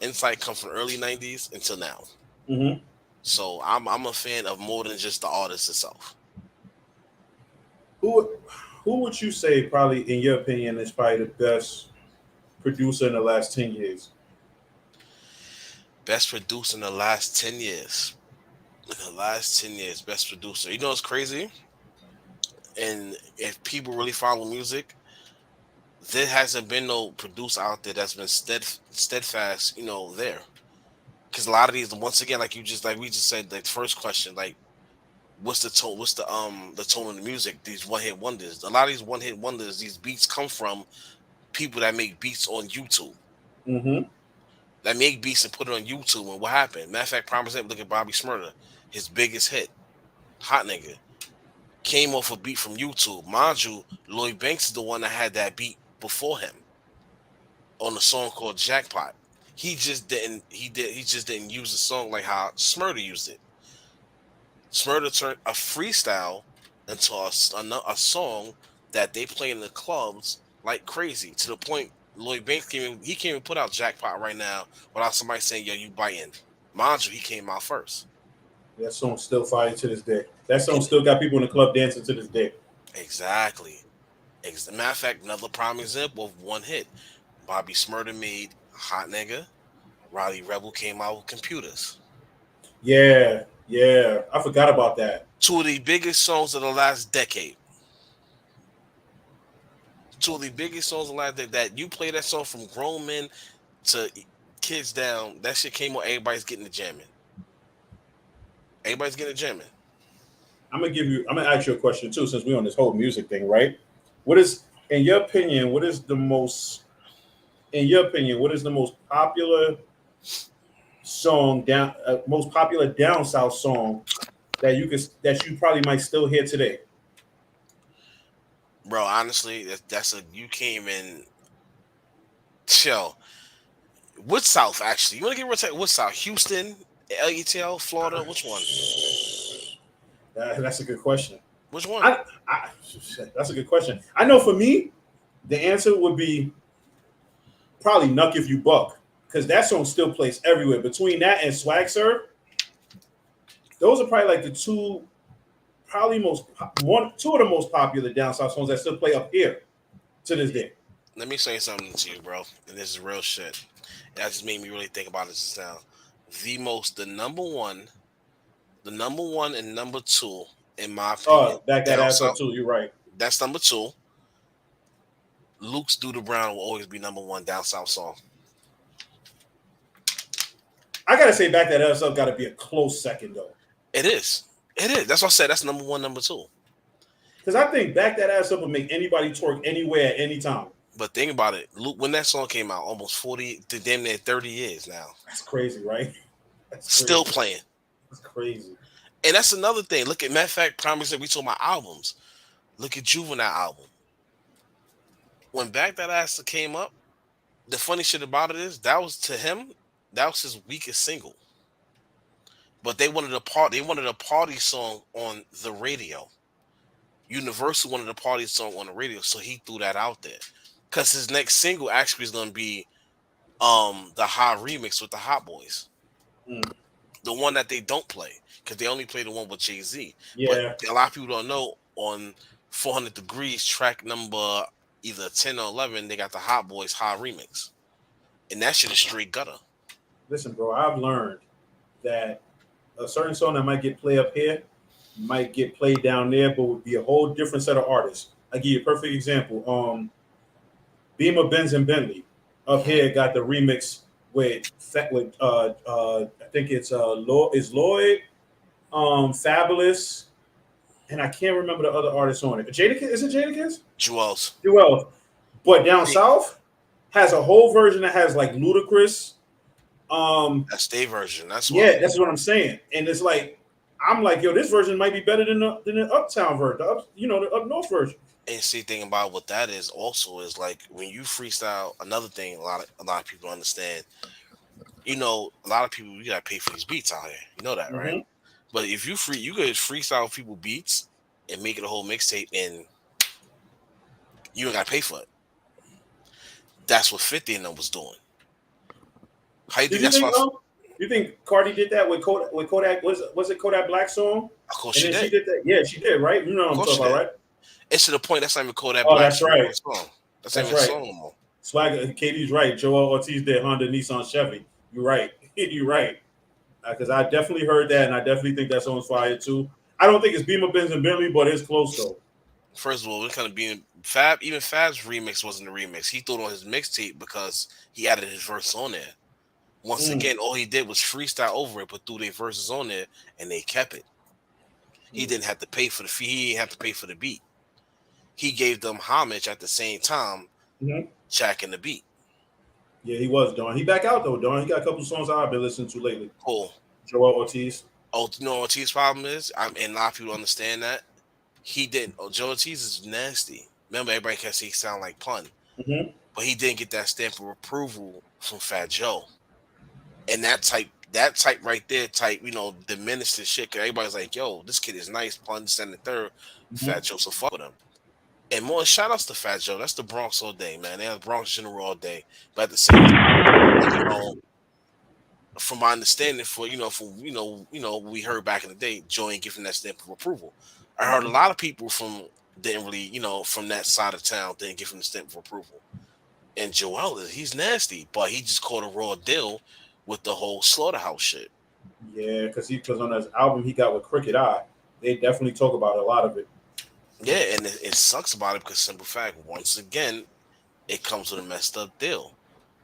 [SPEAKER 5] Insight comes from early '90s until now. So I'm a fan of more than just the artist itself.
[SPEAKER 4] Who would you say probably, in your opinion, is probably the best producer in the last 10 years?
[SPEAKER 5] Best producer in the last 10 years. In the last 10 years, best producer. You know what's crazy? And if people really follow music, there hasn't been no producer out there that's been steadfast, there. Because a lot of these, once again, like we just said, the first question, like, what's the tone? What's the tone of the music? These one hit wonders. A lot of these one hit wonders, these beats come from people that make beats on YouTube. That make beats and put it on YouTube. And what happened? Matter of fact, prime example, look at Bobby Shmurda. His biggest hit, Hot Nigga, came off a beat from YouTube. Mind you, Lloyd Banks is the one that had that beat before him on a song called Jackpot. He just didn't use the song like how Smurder used it. Smurder turned a freestyle into a song that they play in the clubs like crazy, to the point Lloyd Banks can't even put out Jackpot right now without somebody saying, "Yo, you biting." Mind you, he came out first.
[SPEAKER 4] That song's still fire to this day. That song
[SPEAKER 5] And
[SPEAKER 4] still got people in the club dancing to this day.
[SPEAKER 5] exactly. Matter of fact, another prime example of one hit. Bobby Smurder made Hot Nigga. Riley Rebel came out with Computers.
[SPEAKER 4] Yeah, yeah. I forgot about that.
[SPEAKER 5] Two of the biggest songs of the last decade. Two of the biggest songs of the last decade. That you play that song from grown men to kids down. That shit came on. Everybody's getting the jamming. Everybody's getting the jamming.
[SPEAKER 4] I'm gonna ask you a question too, since we're on this whole music thing, right? What is, in your opinion, what is the most popular most popular down south song that you probably might still hear today?
[SPEAKER 5] Bro, honestly, that's a you came in chill. What South actually? You want to get real? What South? Houston, LETL, Florida. Which one?
[SPEAKER 4] That's a good question.
[SPEAKER 5] Which one?
[SPEAKER 4] I that's a good question. I know for me, the answer would be probably "Nuck If You Buck" because that song still plays everywhere. Between that and "Swag Surf," those are probably like the two of the most popular down south songs that still play up here to this day.
[SPEAKER 5] Let me say something to you, bro. And this is real shit. That just made me really think about it just now. The number one and number two, in my opinion,
[SPEAKER 4] Oh, back that
[SPEAKER 5] down
[SPEAKER 4] ass up
[SPEAKER 5] south.
[SPEAKER 4] too. You're right.
[SPEAKER 5] That's number two. Luke's "Do the Brown" will always be number one down south song.
[SPEAKER 4] I gotta say, back that ass up got to be a close second though,
[SPEAKER 5] It is. It is. That's what I said. That's number one, number two.
[SPEAKER 4] because I think "Back That Ass Up" would make anybody twerk anywhere at any time.
[SPEAKER 5] But think about it. Luke, when that song came out, almost 40 to damn near 30 years now,
[SPEAKER 4] That's crazy, right? That's
[SPEAKER 5] still
[SPEAKER 4] crazy.
[SPEAKER 5] playing.
[SPEAKER 4] That's crazy.
[SPEAKER 5] And that's another thing. Look at, matter of fact, promise that we talk about albums. Look at Juvenile album. When Back That Ass came up, the funny shit about it is that was to him, that was his weakest single. But they wanted a party song on the radio. Universal wanted a party song on the radio, so he threw that out there. Cause his next single actually is gonna be the Hot remix with the Hot Boys.
[SPEAKER 4] Mm.
[SPEAKER 5] The one that they don't play. Because they only play the one with Jay-Z. But
[SPEAKER 4] Yeah.
[SPEAKER 5] a lot of people don't know, on 400 Degrees, track number either 10 or 11, they got the Hot Boys Hot remix. And that shit is straight gutter.
[SPEAKER 4] Listen, bro, I've learned that a certain song that might get played up here might get played down there, but would be a whole different set of artists. I give you a perfect example. Beamer, Benz, and Bentley up here got the remix with I think it's Lloyd, Fabulous, and I can't remember the other artists on it. Jadakiss, is it Jadakiss?
[SPEAKER 5] Jewels.
[SPEAKER 4] Jewel. But down south has a whole version that has like Ludacris.
[SPEAKER 5] That's their version. That's
[SPEAKER 4] Yeah, that's what I'm saying. And it's like, I'm like, yo, this version might be better than the Uptown version, the up north version.
[SPEAKER 5] And see, thing about what that is also is like when you freestyle. Another thing, a lot of people understand. A lot of people, you gotta pay for these beats out here. You know that, right?
[SPEAKER 4] Mm-hmm.
[SPEAKER 5] But if you could freestyle people beats and make it a whole mixtape, and you ain't gotta pay for it. That's what 50 and them was doing. How you think that's what?
[SPEAKER 4] You think Cardi did that with Kodak? Was it Kodak Black song?
[SPEAKER 5] Of course
[SPEAKER 4] And
[SPEAKER 5] she
[SPEAKER 4] then
[SPEAKER 5] did.
[SPEAKER 4] she did that. Yeah, she did, right? You know what I'm talking about, right?
[SPEAKER 5] It's to the point that's not even Kodak
[SPEAKER 4] Oh,
[SPEAKER 5] Black.
[SPEAKER 4] that's right.
[SPEAKER 5] Song. That's
[SPEAKER 4] That's
[SPEAKER 5] not even
[SPEAKER 4] right.
[SPEAKER 5] a song no more.
[SPEAKER 4] Swag, Katie's right. Joel Ortiz did Honda, Nissan, Chevy. You're right. You're right. Because I definitely heard that, and I definitely think that song's fire too. I don't think it's Beamer, Benz, and Bentley, but it's close though.
[SPEAKER 5] First of all, it kind of being Fab. Even Fab's remix wasn't a remix. He threw it on his mixtape because he added his verse on there. Once again, all he did was freestyle over it, but threw their verses on there, and they kept it. He didn't have to pay for the fee. He didn't have to pay for the beat. He gave them homage at the same time, jacking the beat.
[SPEAKER 4] Yeah, he was, Don. He back out though, Don. He got a couple songs I've been listening to lately.
[SPEAKER 5] Cool.
[SPEAKER 4] Joel Ortiz.
[SPEAKER 5] Oh, you know what Ortiz's problem is? And a lot of people understand that. He didn't. Oh, Joe Ortiz is nasty. Remember, everybody can say he sound like Pun.
[SPEAKER 4] Mm-hmm.
[SPEAKER 5] But he didn't get that stamp of approval from Fat Joe. And that type right there, diminished the shit. Cause everybody's like, yo, this kid is nice, punch, and the third.
[SPEAKER 4] Mhm.
[SPEAKER 5] Fat Joe, so fuck with him. And more shout outs to Fat Joe. That's the Bronx all day, man. They're the Bronx General all day. But at the same time, from my understanding, we heard back in the day, Joe ain't giving that stamp of approval. I heard a lot of people from didn't really, from that side of town didn't give him the stamp of approval. And Joel he's nasty, but he just caught a raw deal with the whole slaughterhouse shit.
[SPEAKER 4] Yeah, because on his album he got with Crooked Eye, they definitely talk about a lot of it.
[SPEAKER 5] Yeah, and it sucks about it because simple fact, once again, it comes with a messed up deal.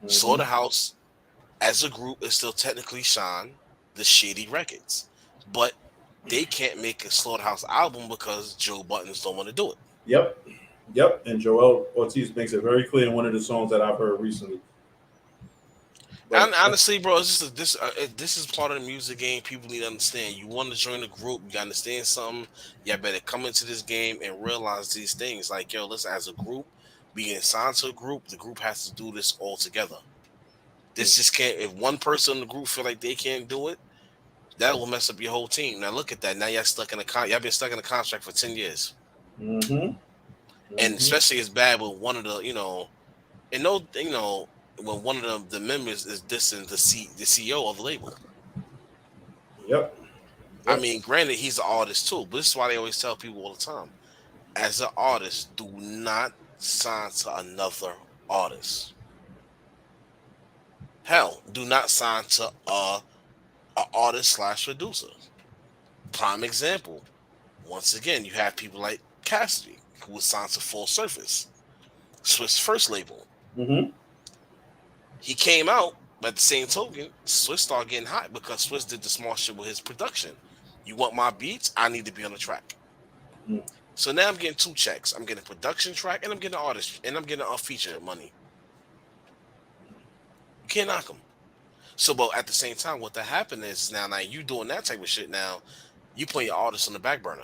[SPEAKER 4] Mhm.
[SPEAKER 5] Slaughterhouse as a group is still technically Shine, the Shady Records, but they can't make a Slaughterhouse album because Joe Buttons don't want to do it.
[SPEAKER 4] Yep, yep. And Joel Ortiz makes it very clear in one of the songs that I've heard recently.
[SPEAKER 5] And
[SPEAKER 4] But
[SPEAKER 5] honestly, bro, it's just this is part of the music game. People need to understand. You want to join the group, you got to understand something. You better come into this game and realize these things. Like, yo, listen, as a group, being signed to a group, the group has to do this all together. This just can't. If one person in the group feel like they can't do it, that will mess up your whole team. Now look at that. Now y'all stuck in a y'all been stuck in a contract for 10 years,
[SPEAKER 4] hmm
[SPEAKER 5] and
[SPEAKER 4] hmm
[SPEAKER 5] especially it's bad with one of the and no when one of the members is dissing the CEO of the label.
[SPEAKER 4] Yep,
[SPEAKER 5] I
[SPEAKER 4] yep.
[SPEAKER 5] mean, granted, he's an artist too, but this is why they always tell people all the time: as an artist, do not sign to another artist. Hell, do not sign to a artist slash producer. Prime example. Once again, you have people like Cassidy, who was signed to Full Surface, Swiss first label.
[SPEAKER 4] hmm
[SPEAKER 5] He came out, but at the same token, Swiss started getting hot because Swiss did the small shit with his production. You want my beats? I need to be on the track. So now I'm getting two checks. I'm getting a production track and I'm getting an artist and I'm getting a feature money. You can't knock them. So, but at the same time, what that happened is now you doing that type of shit. Now you putting your artists on the back burner.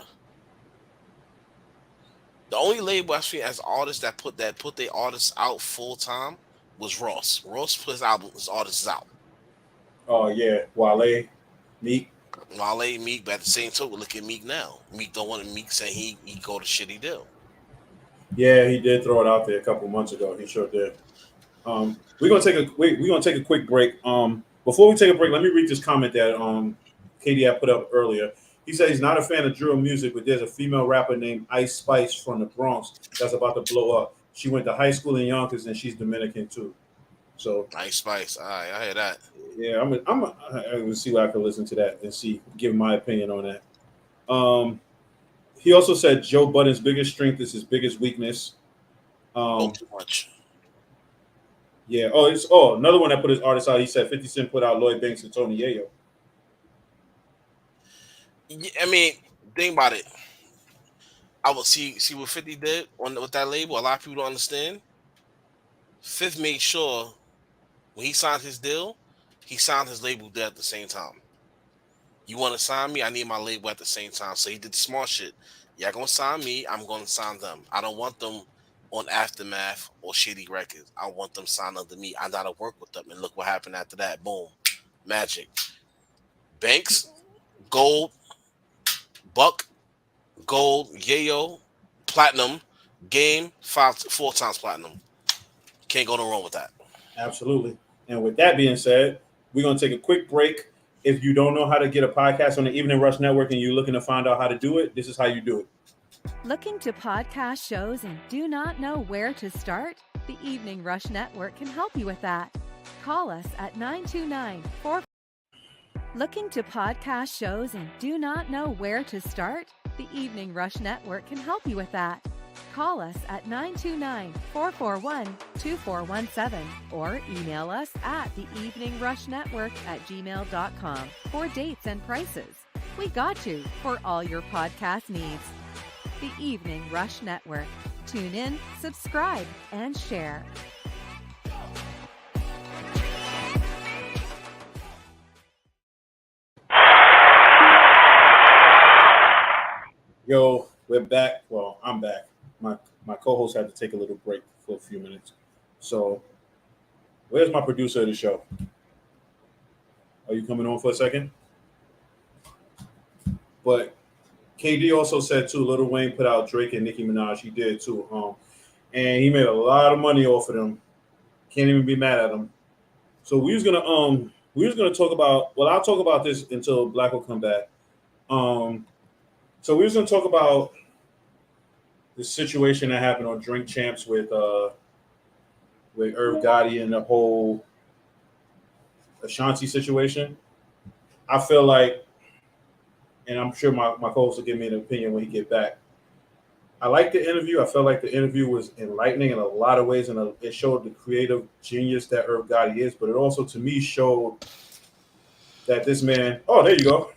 [SPEAKER 5] The only label actually as artists that put their artists out full time was Ross. Ross put his artists out.
[SPEAKER 4] Oh yeah, Wale, Meek.
[SPEAKER 5] Wale, Meek, but at the same token, look at Meek now. Meek don't want Meek saying he go to shitty deal.
[SPEAKER 4] Yeah, he did throw it out there a couple months ago. He sure did. We're gonna take a quick break. Before we take a break, let me read this comment that Katie had put up earlier. He said he's not a fan of drill music, but there's a female rapper named Ice Spice from the Bronx that's about to blow up. She went to high school in Yonkers and she's Dominican too. So
[SPEAKER 5] Nice Spice. All right, I hear that.
[SPEAKER 4] yeah, I'm gonna see what I can listen to that and see give my opinion on that. He also said Joe Budden's biggest strength is his biggest weakness.
[SPEAKER 5] Spoke
[SPEAKER 4] Um,
[SPEAKER 5] too much.
[SPEAKER 4] yeah. Another one that put his artist out. He said 50 Cent put out Lloyd Banks and Tony Yayo.
[SPEAKER 5] I mean, think about it. I will see what 50 did with that label. A lot of people don't understand. Fifth made sure when he signed his deal, he signed his label deal at the same time. You want to sign me? I need my label at the same time. So he did the smart shit. Y'all gonna sign me? I'm gonna sign them. I don't want them on Aftermath or Shady Records. I want them signed under me. I gotta work with them. And look what happened after that. Boom, magic. Banks, gold, Buck, gold, Yayo, platinum, game, 4 times platinum. Can't go no wrong with that.
[SPEAKER 4] Absolutely. And with that being said, we're going to take a quick break. If you don't know how to get a podcast on the Evening Rush Network and you're looking to find out how to do it, this is how you do it.
[SPEAKER 3] Looking to podcast shows and do not know where to start? The Evening Rush Network can help you with that. Call us at 929-4. Looking to podcast shows and do not know where to start? The Evening Rush Network can help you with that. Call us at 929-441-2417 or email us at theeveningrushnetwork@gmail.com for dates and prices. We got you for all your podcast needs. The Evening Rush Network. Tune in, subscribe, and share.
[SPEAKER 4] Yo, we're back. Well, I'm back. My co-host had to take a little break for a few minutes. So, where's my producer of the show? Are you coming on for a second? But KD also said too, Lil Wayne put out Drake and Nicki Minaj. He did too. And he made a lot of money off of them. Can't even be mad at him. So we was gonna talk about. Well, I'll talk about this until Black will come back. So we was gonna talk about the situation that happened on Drink Champs with Irv Gotti and the whole Ashanti situation. I feel like, and I'm sure my co-host will give me an opinion when he get back. I like the interview. I felt like the interview was enlightening in a lot of ways, and it showed the creative genius that Irv Gotti is. But it also, to me, showed that this man. Oh, there you go.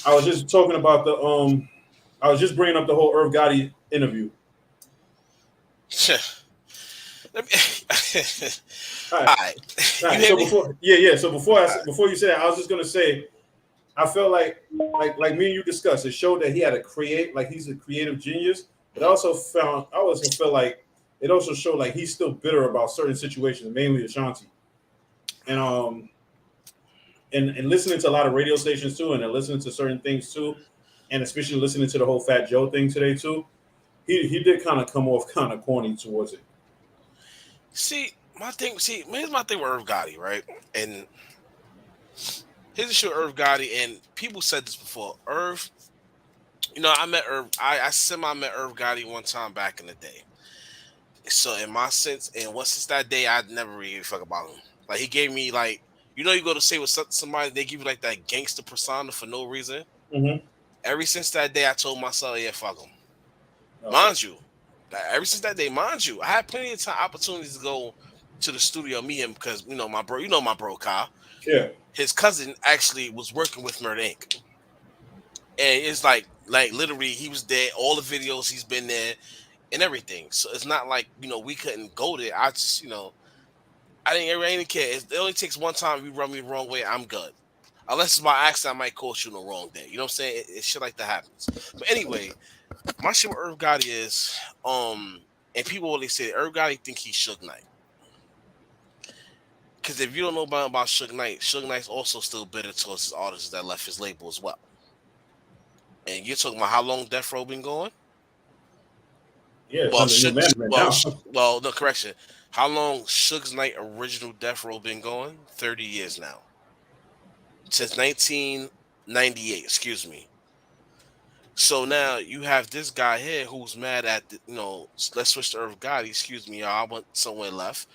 [SPEAKER 4] I was just talking about the. I was just bringing up the whole Irv Gotti interview.
[SPEAKER 5] All
[SPEAKER 4] right. So before you say that, I was just gonna say, I felt like me and you discussed, it showed that he had he's a creative genius, but I also felt like it also showed like he's still bitter about certain situations, mainly Ashanti. And listening to a lot of radio stations too, and then listening to certain things too, and especially listening to the whole Fat Joe thing today too, he did kind of come off kind of corny towards it.
[SPEAKER 5] Here's my thing with Irv Gotti, right? And here's the shit with Irv Gotti, and people said this before. Irv, I met Irv. I met Irv Gotti one time back in the day. So in my sense, and since that day, I never really fuck about him. Like he gave me like, you go to say with somebody, they give you like that gangster persona for no reason.
[SPEAKER 4] Mm-hmm.
[SPEAKER 5] Ever since that day, I told myself, yeah, fuck him. Oh. Mind you, ever since that day, I had plenty of opportunities to go to the studio, meet him, because my bro Kyle.
[SPEAKER 4] Yeah.
[SPEAKER 5] His cousin actually was working with Murder Inc. And it's like literally he was there, all the videos he's been there and everything. So it's not like, we couldn't go there. I just, I didn't care. It only takes one time you run me the wrong way, I'm good. Unless it's by accident, I might coach you on the wrong day. You know what I'm saying? It's shit like that happens. But anyway, my shit with Irv Gotti is, and people always say Irv Gotti think he's Suge Knight. Because if you don't know about Suge Knight's also still bitter towards his artists that left his label as well. And you're talking about how long Death Row been going?
[SPEAKER 4] Yeah,
[SPEAKER 5] no, correction. How long Suge Knight original Death Row been going? 30 years now. Since 1998, excuse me. So now you have this guy here who's mad at, let's switch to Irv Gotti. Excuse me, y'all. I went somewhere left.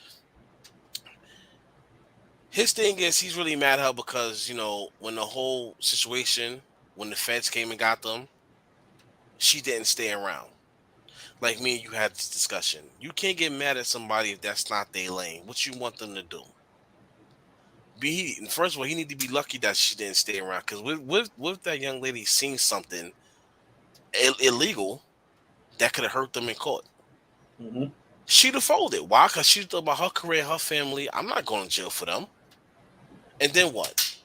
[SPEAKER 5] His thing is he's really mad at her because, when the whole situation, when the feds came and got them, she didn't stay around. Like me and you had this discussion. You can't get mad at somebody if that's not their lane. What you want them to do? First of all, he need to be lucky that she didn't stay around. Because with that young lady seeing something illegal that could have hurt them in court,
[SPEAKER 4] mm-hmm.
[SPEAKER 5] She'd have folded. Why? Because she thought about her career, her family. I'm not going to jail for them. And then what?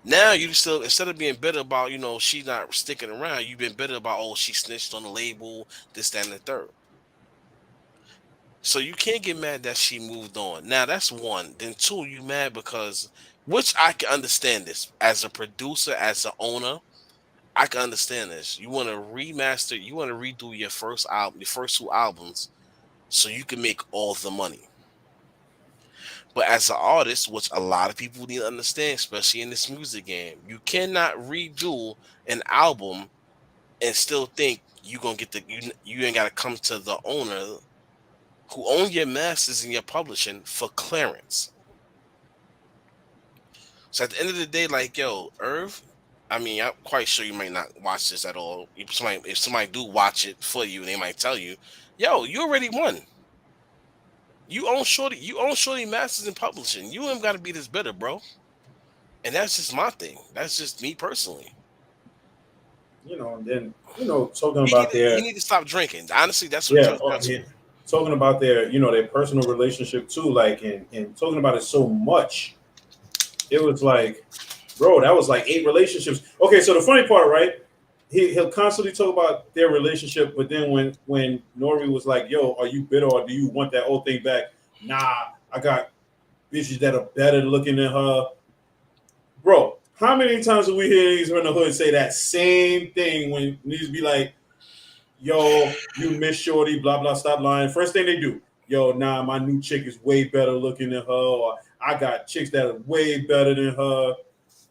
[SPEAKER 5] Now you still, instead of being bitter about, she not sticking around, you've been bitter about, she snitched on the label, this, that, and the third. So you can't get mad that she moved on. Now that's one. Then two, you mad because, which I can understand this as a producer, as an owner, I can understand this. You want to remaster, you want to redo your first album, your first two albums, so you can make all the money. But as an artist, which a lot of people need to understand, especially in this music game, you cannot redo an album and still think you're gonna get you ain't gotta come to the owner who own your masters and your publishing for clearance. So at the end of the day, like, yo, Irv, I'm quite sure you might not watch this at all. If somebody do watch it for you, they might tell you, yo, you already won. You own Shorty Masters and Publishing. You ain't got to be this bitter, bro. And that's just my thing. That's just me personally.
[SPEAKER 4] And then, talking about
[SPEAKER 5] you need to stop drinking. Honestly, that's what
[SPEAKER 4] talking about their personal relationship too, like, and talking about it so much. It was like, bro, that was like 8 relationships. Okay, so the funny part, right? He'll constantly talk about their relationship, but then when Nori was like, yo, are you bitter or do you want that old thing back? Nah, I got bitches that are better looking than her. Bro, how many times do we hear these from the hood say that same thing when these be like, yo, you miss Shorty, blah, blah, stop lying. First thing they do, yo, nah, my new chick is way better looking than her, or I got chicks that are way better than her.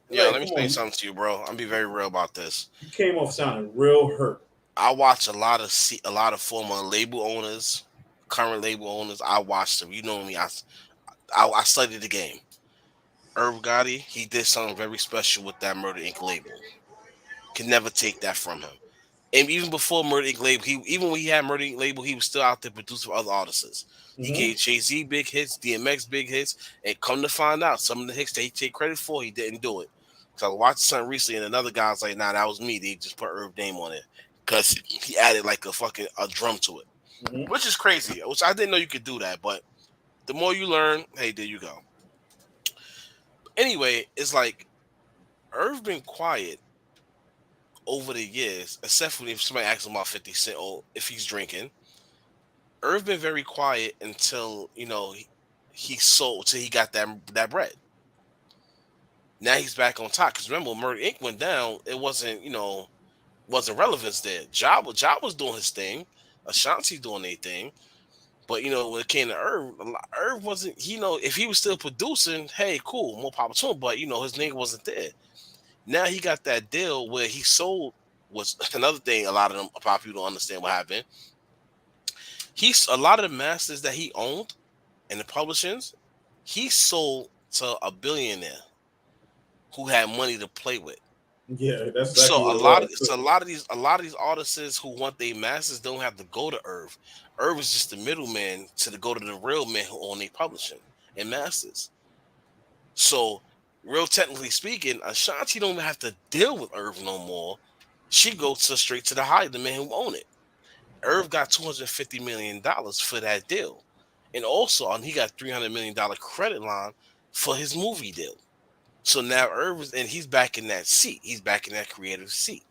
[SPEAKER 5] Yeah,
[SPEAKER 4] Like,
[SPEAKER 5] let me
[SPEAKER 4] come
[SPEAKER 5] say
[SPEAKER 4] on,
[SPEAKER 5] something to you, bro. I'm be very real about this.
[SPEAKER 4] you came off sounding real hurt.
[SPEAKER 5] I watch a lot of former label owners, current label owners. I watched them. You know me. I studied the game. Irv Gotti, he did something very special with that Murder Inc. label. Can never take that from him. And even before Murder Inc. label, even when he had Murder Inc. label, he was still out there producing for other artists. He
[SPEAKER 4] Mm-hmm.
[SPEAKER 5] gave Jay-Z big hits, DMX big hits, and come to find out, some of the hits that he take credit for, he didn't do it. So I watched something recently, and another guy's like, "Nah, that was me." They just put Irv name on it because he added like a drum to it,
[SPEAKER 4] Mm-hmm.
[SPEAKER 5] which is crazy. Which I didn't know you could do that, but the more you learn, hey, there you go. Anyway, it's like Irv been quiet over the years, except for if somebody asks him about 50 Cent or if he's drinking. Irv been very quiet until he sold till he got that bread. Now he's back on top because remember when Murder Inc. went down, it wasn't relevance there. Job was doing his thing, Ashanti doing their thing, but when it came to Irv wasn't. If he was still producing, hey, cool, more power to him. But his name wasn't there. Now he got that deal where he sold was another thing. A lot of them people don't understand what happened. He's a lot of the masters that he owned and the publishings, he sold to a billionaire who had money to play with.
[SPEAKER 4] Yeah, that's
[SPEAKER 5] So
[SPEAKER 4] exactly what it was.
[SPEAKER 5] a lot of these artists who want their masters don't have to go to Irv. Irv is just the middleman to go to the real men who own their publishing and masters. So, real technically speaking, Ashanti don't have to deal with Irv no more. She goes straight to the man who own it. Irv got $250 million for that deal. And also, he got $300 million credit line for his movie deal. So now Irv he's back in that seat. He's back in that creative seat.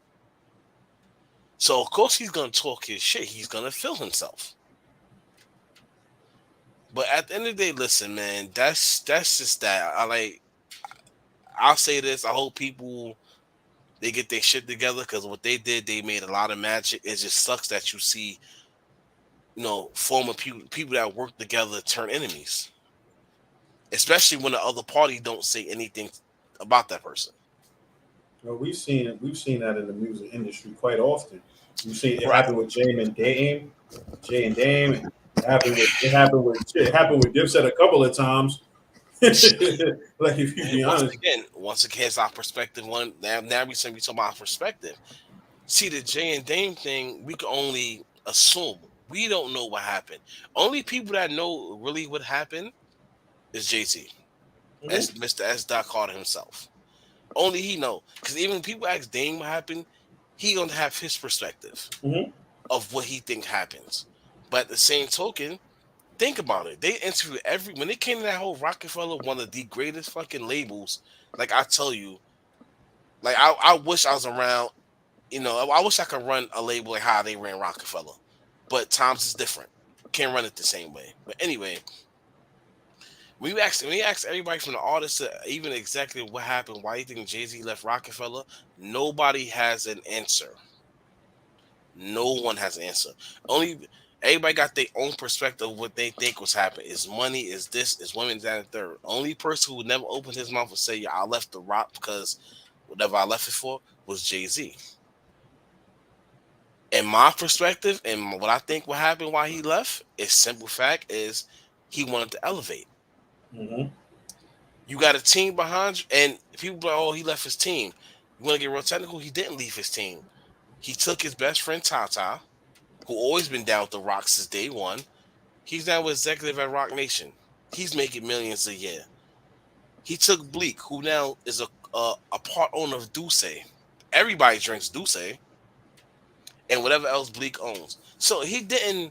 [SPEAKER 5] So of course he's gonna talk his shit. He's gonna feel himself. But at the end of the day, listen, man, that's just that. I'll say this. I hope people they get their shit together because what they did, they made a lot of magic. It just sucks that you see, former people that work together turn enemies, especially when the other party don't say anything about that person.
[SPEAKER 4] Well, we've seen that in the music industry quite often. We've seen it
[SPEAKER 5] Right.
[SPEAKER 4] happen with Jay and Dame. And it happened with Dipset a couple of times. Like if you
[SPEAKER 5] And
[SPEAKER 4] be honest.
[SPEAKER 5] once again, it's our perspective. Now we talking about perspective. See the Jay and Dame thing, we can only assume. We don't know what happened. Only people that know really what happened is Jay-Z, as
[SPEAKER 4] Mhm.
[SPEAKER 5] Mr. S. Doc Carter himself. Only he know. Because even when people ask Dame what happened, he gonna have his perspective
[SPEAKER 4] Mhm.
[SPEAKER 5] of what he think happens. But at the same token, think about it. They interview when it came to that whole Rockefeller, one of the greatest fucking labels. Like I tell you, like I wish I was around. I wish I could run a label like how they ran Rockefeller, but times is different. Can't run it the same way. But anyway, when you ask everybody from the artists to even exactly what happened, why you think Jay Z left Rockefeller, nobody has an answer. No one has an answer. Only everybody got their own perspective of what they think was happening. Is money? Is this? Is women? That and third. Only person who never opened his mouth and say, "Yeah, I left the rock because whatever I left it for," was Jay Z. In my perspective, and what I think what happened why he left is simple fact is he wanted to elevate.
[SPEAKER 4] Mhm.
[SPEAKER 5] You got a team behind you, and people be like, oh, he left his team. You want to get real technical? He didn't leave his team. He took his best friend Tata, who always been down with the Rock since day one. He's now executive at Rock Nation. He's making millions a year. He took Bleak, who now is a part owner of Duce. Everybody drinks Duce and whatever else Bleak owns. So he didn't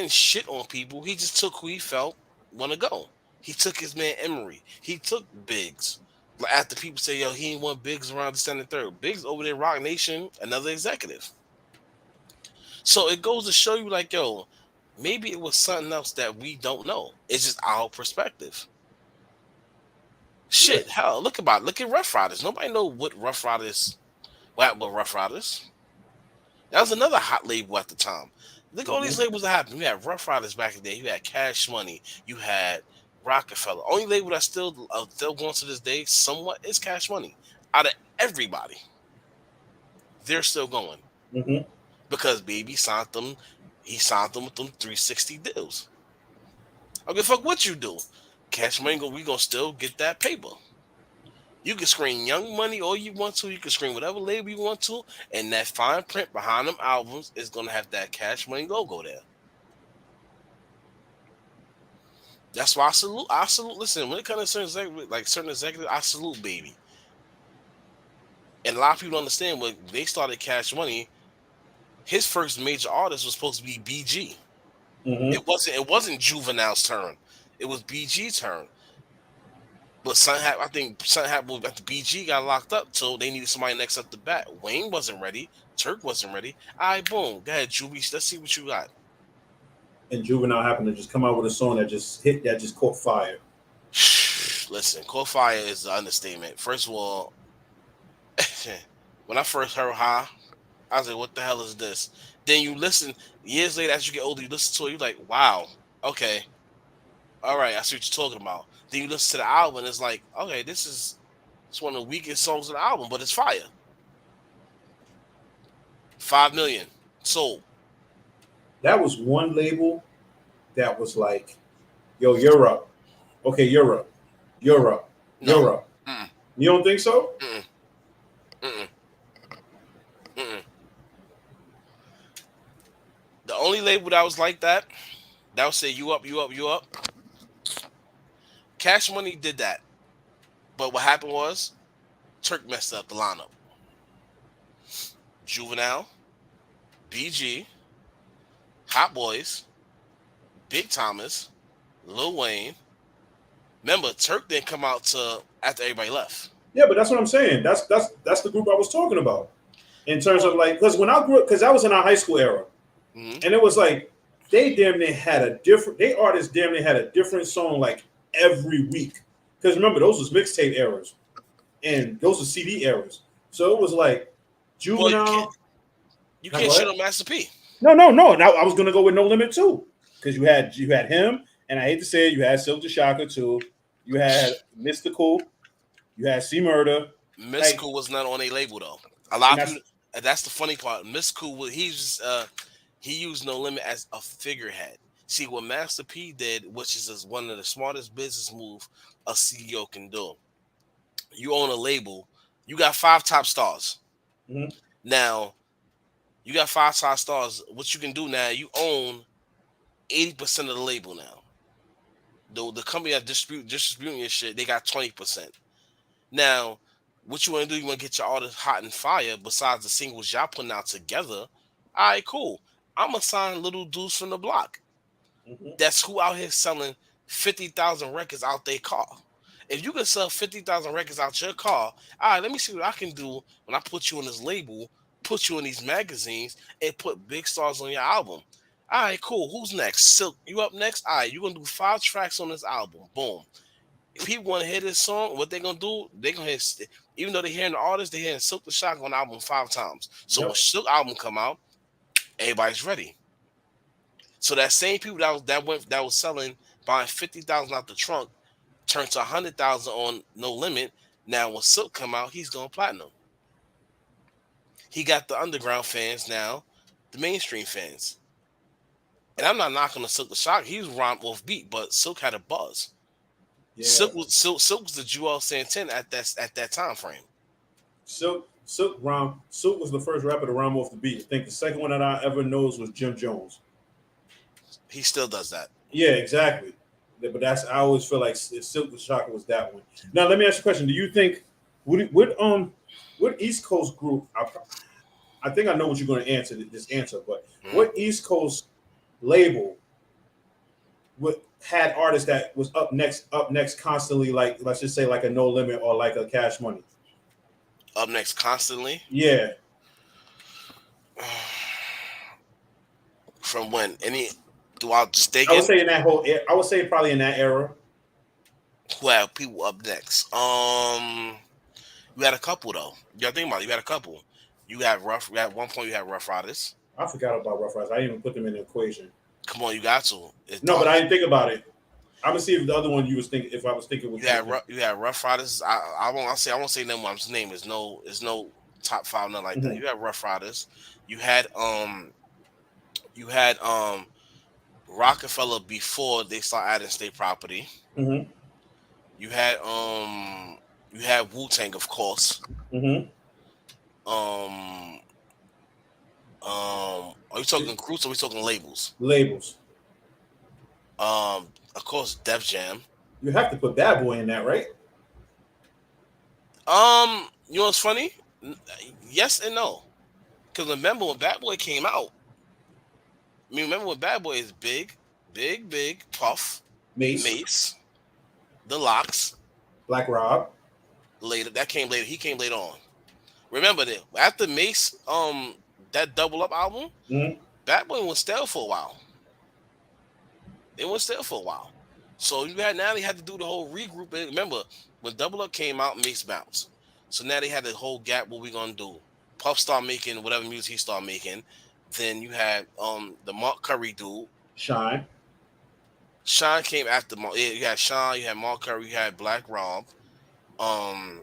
[SPEAKER 5] shit on people. He just took who he felt want to go. He took his man Emery. He took Biggs. Like after people say, yo, he ain't want Biggs around the standing third. Biggs over there, Rock Nation, another executive. So it goes to show you, like, yo, maybe it was something else that we don't know. It's just our perspective. Shit, hell, look at Rough Riders. Nobody know what Rough Riders. What happened with Rough Riders? That was another hot label at the time. Look at all these labels that happened. You had Rough Riders back in the day. You had Cash Money. You had Rockefeller. Only label that's still going to this day somewhat is Cash Money. Out of everybody, they're still going
[SPEAKER 4] Mm-hmm.
[SPEAKER 5] because Baby signed them. He signed them with them 360 deals. I don't give a fuck what you do. Cash Money, we gonna still get that paper. You can scream Young Money all you want to. You can scream whatever label you want to, and that fine print behind them albums is gonna have that Cash Money logo there. That's why I salute. I salute. Listen, when it comes to certain executives, I salute Baby. And a lot of people don't understand when they started Cash Money. His first major artist was supposed to be BG.
[SPEAKER 4] Mm-hmm.
[SPEAKER 5] It wasn't Juvenile's turn. It was BG's turn. But I think something happened after BG got locked up, so they needed somebody next up the bat. Wayne wasn't ready. Turk wasn't ready. All right, boom. Go ahead, Juvie. Let's see what you got.
[SPEAKER 4] And Juvenile happened to just come out with a song that just caught fire.
[SPEAKER 5] Listen, caught fire is the understatement. First of all, when I first heard High, I was like, what the hell is this? Then you listen, years later, as you get older, you listen to it, you're like, wow, okay. All right, I see what you're talking about. Then you listen to the album, and it's like, okay, it's one of the weakest songs on the album, but it's fire. 5 million sold.
[SPEAKER 4] That was one label that was like, yo, you're up. Okay, you're up. You're up. You're up.
[SPEAKER 5] Mm-mm.
[SPEAKER 4] You don't think so?
[SPEAKER 5] Mm-mm. Mm-mm. Mm-mm. The only label that was like that would say you up, you up, you up. Cash Money did that. But what happened was Turk messed up the lineup. Juvenile, BG, Hot Boys, Big Thomas, Lil Wayne. Remember, Turk didn't come out till after everybody left.
[SPEAKER 4] Yeah, but that's what I'm saying. That's the group I was talking about. In terms of like, because when I grew up, because that was in our high school era.
[SPEAKER 5] Mm-hmm.
[SPEAKER 4] And it was like they artists damn near had a different song like every week. Because remember, those was mixtape eras. And those were CD eras. So it was like Juvenile.
[SPEAKER 5] Well, you can't shit on Master P.
[SPEAKER 4] No. Now I was gonna go with No Limit too. Because you had him, and I hate to say it, you had Silk the Shocker too. You had Mystical, you had C Murder.
[SPEAKER 5] Mystical was not on a label though. A lot of people. That's the funny part. Mystical he used No Limit as a figurehead. See what Master P did, which is one of the smartest business moves a CEO can do. You own a label. You got 5 top stars.
[SPEAKER 4] Mm-hmm.
[SPEAKER 5] Now, you got 5 top stars. What you can do now, you own 80% of the label now. The company that distributing your shit, they got 20%. Now, what you want to do, you want to get your artist hot and fire besides the singles y'all putting out together. All right, cool. I'm going to sign little dudes from the block. Mm-hmm. That's who out here selling 50,000 records out their car. If you can sell 50,000 records out your car, all right, let me see what I can do when I put you on this label, put you in these magazines, and put big stars on your album. All right, cool. Who's next? Silk, you up next? All right, you're going to do 5 tracks on this album. Boom. If people want to hear this song, what they're going to do, they're going to hear, even though they're hearing the artist, they're hearing Silk the Shocker on the album 5 times. So when Silk album come out, everybody's ready. So that same people that was selling, buying 50,000 out the trunk, turned to 100,000 on No Limit. Now when Silk come out, he's going platinum. He got the underground fans now, the mainstream fans. And I'm not knocking the Silk the Shocker. He was rhyme off beat, but Silk had a buzz. Yeah. Silk was the Joel Santana at that time frame.
[SPEAKER 4] Silk was the first rapper to rhyme off the beat. I think the second one that I ever knows was Jim Jones.
[SPEAKER 5] He still does that.
[SPEAKER 4] Yeah, exactly. But I always feel like Silk the Shocker was that one. Now let me ask you a question. Do you think what East Coast group? I think I know what you're going to answer this answer, but what East Coast label had artists that was up next constantly, like let's just say like a No Limit or like a Cash Money?
[SPEAKER 5] Up next constantly?
[SPEAKER 4] Yeah.
[SPEAKER 5] From when? Any throughout just
[SPEAKER 4] I would say probably in that era.
[SPEAKER 5] Who had people up next? You had a couple though. You gotta think about it. You had a couple. You had rough. At one point, you had Rough Riders.
[SPEAKER 4] I forgot about Rough Riders. I didn't even put them in the equation.
[SPEAKER 5] Come on, you got to. It's
[SPEAKER 4] No,
[SPEAKER 5] done.
[SPEAKER 4] but I didn't think about it. I'm gonna see if the other one you was thinking. If I was thinking what
[SPEAKER 5] You
[SPEAKER 4] you
[SPEAKER 5] had
[SPEAKER 4] was thinking.
[SPEAKER 5] You had Rough Riders. I won't say them one's name is no top five nothing like that.
[SPEAKER 4] Mhm.
[SPEAKER 5] You had Rough Riders. You had you had Rockefeller before they start adding state property.
[SPEAKER 4] Mhm.
[SPEAKER 5] You had Wu Tang, of course.
[SPEAKER 4] Mhm.
[SPEAKER 5] Um are we talking groups or are we talking labels?
[SPEAKER 4] Labels.
[SPEAKER 5] Of course, Def Jam.
[SPEAKER 4] You have to put Bad Boy in that, right?
[SPEAKER 5] You know what's funny? Yes and no. Because remember when Bad Boy came out. I mean, remember when Bad Boy is big, Puff,
[SPEAKER 4] Mace,
[SPEAKER 5] Mace, the Locks.
[SPEAKER 4] Black Rob.
[SPEAKER 5] Later, that came later. He came later on. Remember that after Mace, that Double Up album,
[SPEAKER 4] Mhm.
[SPEAKER 5] Bad Boy was stale for a while. It was stale for a while. So you had now they had to do the whole regroup. Remember when Double Up came out, Mace bounced. So now they had the whole gap. What we gonna do? Puff started making whatever music he started making. Then you had the Mark Curry dude.
[SPEAKER 4] Shine.
[SPEAKER 5] Shine came after Mark. Yeah, you had Shine, you had Mark Curry, you had Black Rob. Um,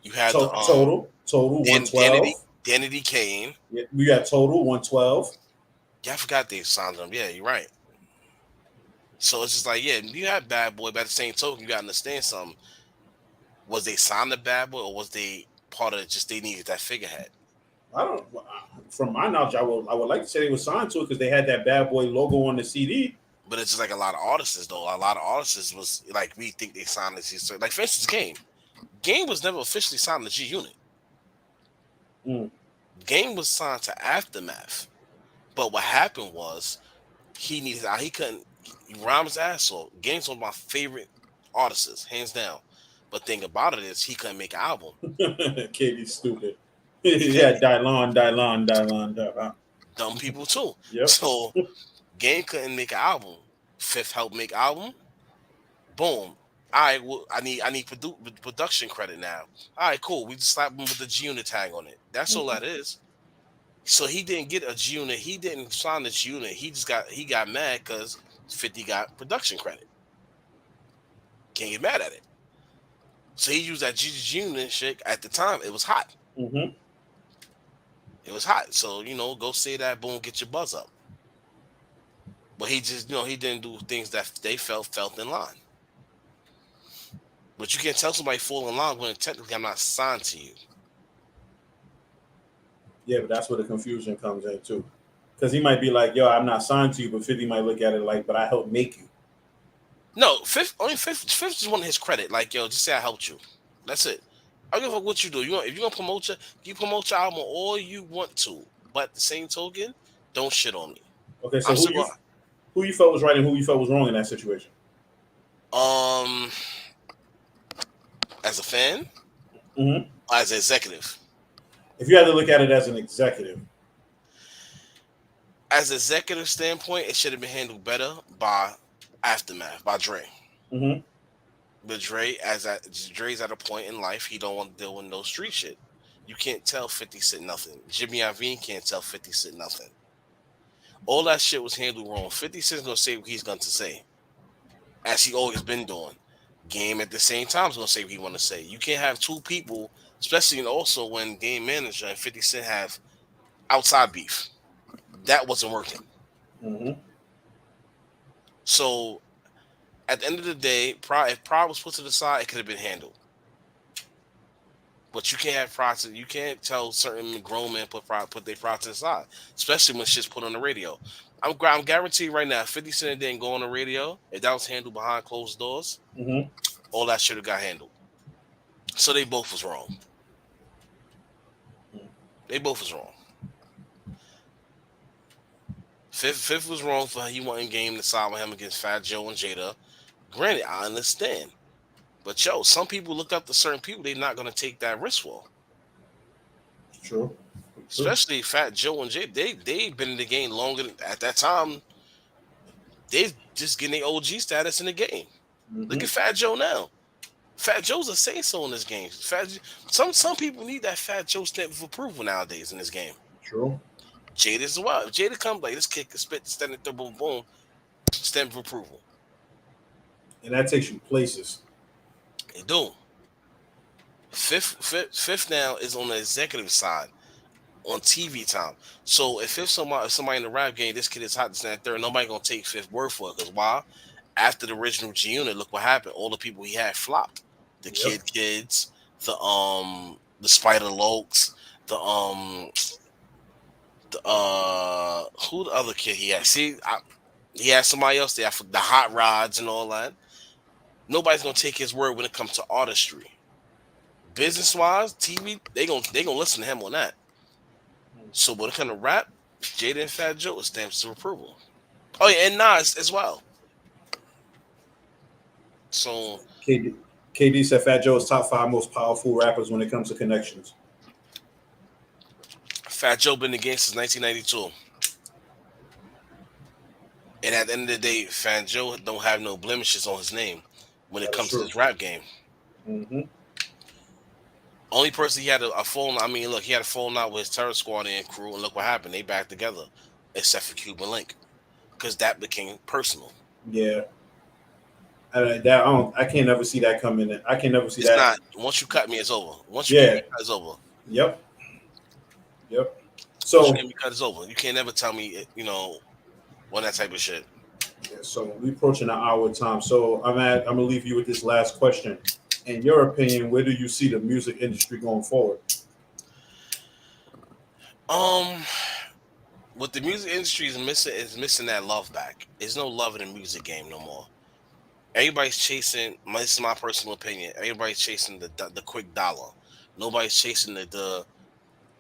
[SPEAKER 5] you had the
[SPEAKER 4] Total 112.
[SPEAKER 5] Danity Kane.
[SPEAKER 4] Yeah, we got Total 112.
[SPEAKER 5] Yeah, I forgot they signed them. Yeah, you're right. So it's just like, yeah, you had Bad Boy, but at the same token, you gotta understand something. Was they signed to Bad Boy, or was they part of just they needed that figurehead?
[SPEAKER 4] I don't. From my knowledge, I would like to say they were signed to it because they had that Bad Boy logo on the CD.
[SPEAKER 5] But it's just like a lot of artists, though. A lot of artists was like we think they signed to G. Like for instance, Game was never officially signed to G Unit.
[SPEAKER 4] Mm.
[SPEAKER 5] Game was signed to Aftermath. But what happened was he couldn't rhyme his ass off. Game's one of my favorite artists, hands down. But thing about it is he couldn't make an album.
[SPEAKER 4] Katie's stupid. Yeah, Dylon.
[SPEAKER 5] Dumb people too.
[SPEAKER 4] Yep.
[SPEAKER 5] So Game couldn't make an album. Fifth helped make album. Boom. All right, well, I need production credit now. All right, cool. We just slap him with the G Unit tag on it. That's all that is. So he didn't get a G Unit. He didn't sign the G Unit. He got mad because 50 got production credit. Can't get mad at it. So he used that G Unit shit at the time. It was hot.
[SPEAKER 4] Mm-hmm.
[SPEAKER 5] It was hot. So go say that. Boom, get your buzz up. But he just he didn't do things that they felt in line. But you can't tell somebody fall in line when technically I'm not signed to you.
[SPEAKER 4] Yeah, but that's where the confusion comes in too. Because he might be like, yo, I'm not signed to you, but 50 might look at it like, but I helped make you.
[SPEAKER 5] No, Fifth just wanted his credit. Like, yo, just say I helped you. That's it. I don't give a fuck what you do. If you're gonna you promote your album all you want to. But at the same token, don't shit on me.
[SPEAKER 4] Okay, so who you felt was right and who you felt was wrong in that situation?
[SPEAKER 5] As a fan,
[SPEAKER 4] mm-hmm.
[SPEAKER 5] As an executive.
[SPEAKER 4] If you had to look at it as an executive.
[SPEAKER 5] As an executive standpoint, it should have been handled better by Aftermath, by Dre.
[SPEAKER 4] Mm-hmm.
[SPEAKER 5] But Dre's at a point in life he don't want to deal with no street shit. You can't tell 50 Cent nothing. Jimmy Iovine can't tell 50 Cent nothing. All that shit was handled wrong. 50 Cent's gonna say what he's going to say, as he always been doing. Game at the same time is gonna say what he want to say. You can't have two people, especially also when Game Manager and 50 Cent have outside beef. That wasn't working.
[SPEAKER 4] Mm-hmm.
[SPEAKER 5] So at the end of the day, if Pride was put to the side, it could have been handled. But you can't have Pride. You can't tell certain grown men put their Pride to the side, especially when shit's put on the radio. I'm guaranteed right now, 50 Cent didn't go on the radio. If that was handled behind closed doors,
[SPEAKER 4] mm-hmm.
[SPEAKER 5] all that should have got handled. So they both was wrong. They both was wrong. Fifth was wrong for he wanting Game to side with him against Fat Joe and Jada. Granted, I understand. But some people look up to certain people they're not gonna take that risk for.
[SPEAKER 4] True.
[SPEAKER 5] Especially Fat Joe and Jada. They've been in the game longer at that time. They just getting their OG status in the game. Look
[SPEAKER 4] Hmm.
[SPEAKER 5] at Fat Joe now. Fat Joe's a say so in this game. Some people need that Fat Joe stamp of approval nowadays in this game.
[SPEAKER 4] True.
[SPEAKER 5] Jada as well. If Jada come like this kick, spit, stand it, boom, boom, stamp of approval.
[SPEAKER 4] And that takes you places.
[SPEAKER 5] They do. Fifth now is on the executive side on TV time. So if somebody in the rap game, this kid is hot, this and that, third, nobody gonna take Fifth word for it. Because why? After the original G Unit, look what happened. All the people he had flopped. The
[SPEAKER 4] Yep.
[SPEAKER 5] kids, the Spider Lokes, the who the other kid he had? He had somebody else there for the Hot Rods and all that. Nobody's gonna take his word when it comes to artistry. Business wise, TV, they gonna listen to him on that. So when it comes to rap, Jada and Fat Joe is stamps of approval. Oh yeah, and Nas as well. So
[SPEAKER 4] KD said Fat Joe is top 5 most powerful rappers when it comes to connections.
[SPEAKER 5] Fat Joe been in the game since 1992. And at the end of the day, Fat Joe don't have no blemishes on his name when it
[SPEAKER 4] That's
[SPEAKER 5] comes
[SPEAKER 4] true.
[SPEAKER 5] to this rap game.
[SPEAKER 4] Hmm.
[SPEAKER 5] Only person he had a phone. I mean, look, he had a phone out with his Terror Squad and crew, and look what happened. They back together, except for Cuban Link, because that became personal.
[SPEAKER 4] Yeah. I can't never see that coming in. I can never see
[SPEAKER 5] It's
[SPEAKER 4] that.
[SPEAKER 5] not. Once you cut me, it's over. Once you
[SPEAKER 4] Yeah.
[SPEAKER 5] get me cut, it's over.
[SPEAKER 4] Yep. Yep.
[SPEAKER 5] Once
[SPEAKER 4] So
[SPEAKER 5] you get me cut, it's over. You can't never tell me, on that type of shit.
[SPEAKER 4] so we approaching the hour time. So I'm gonna leave you with this last question. In your opinion, where do you see the music industry going forward?
[SPEAKER 5] Um, what the music industry is missing that love back. There's no love in the music game no more. Everybody's chasing. This is my personal opinion. Everybody's chasing the quick dollar. Nobody's chasing the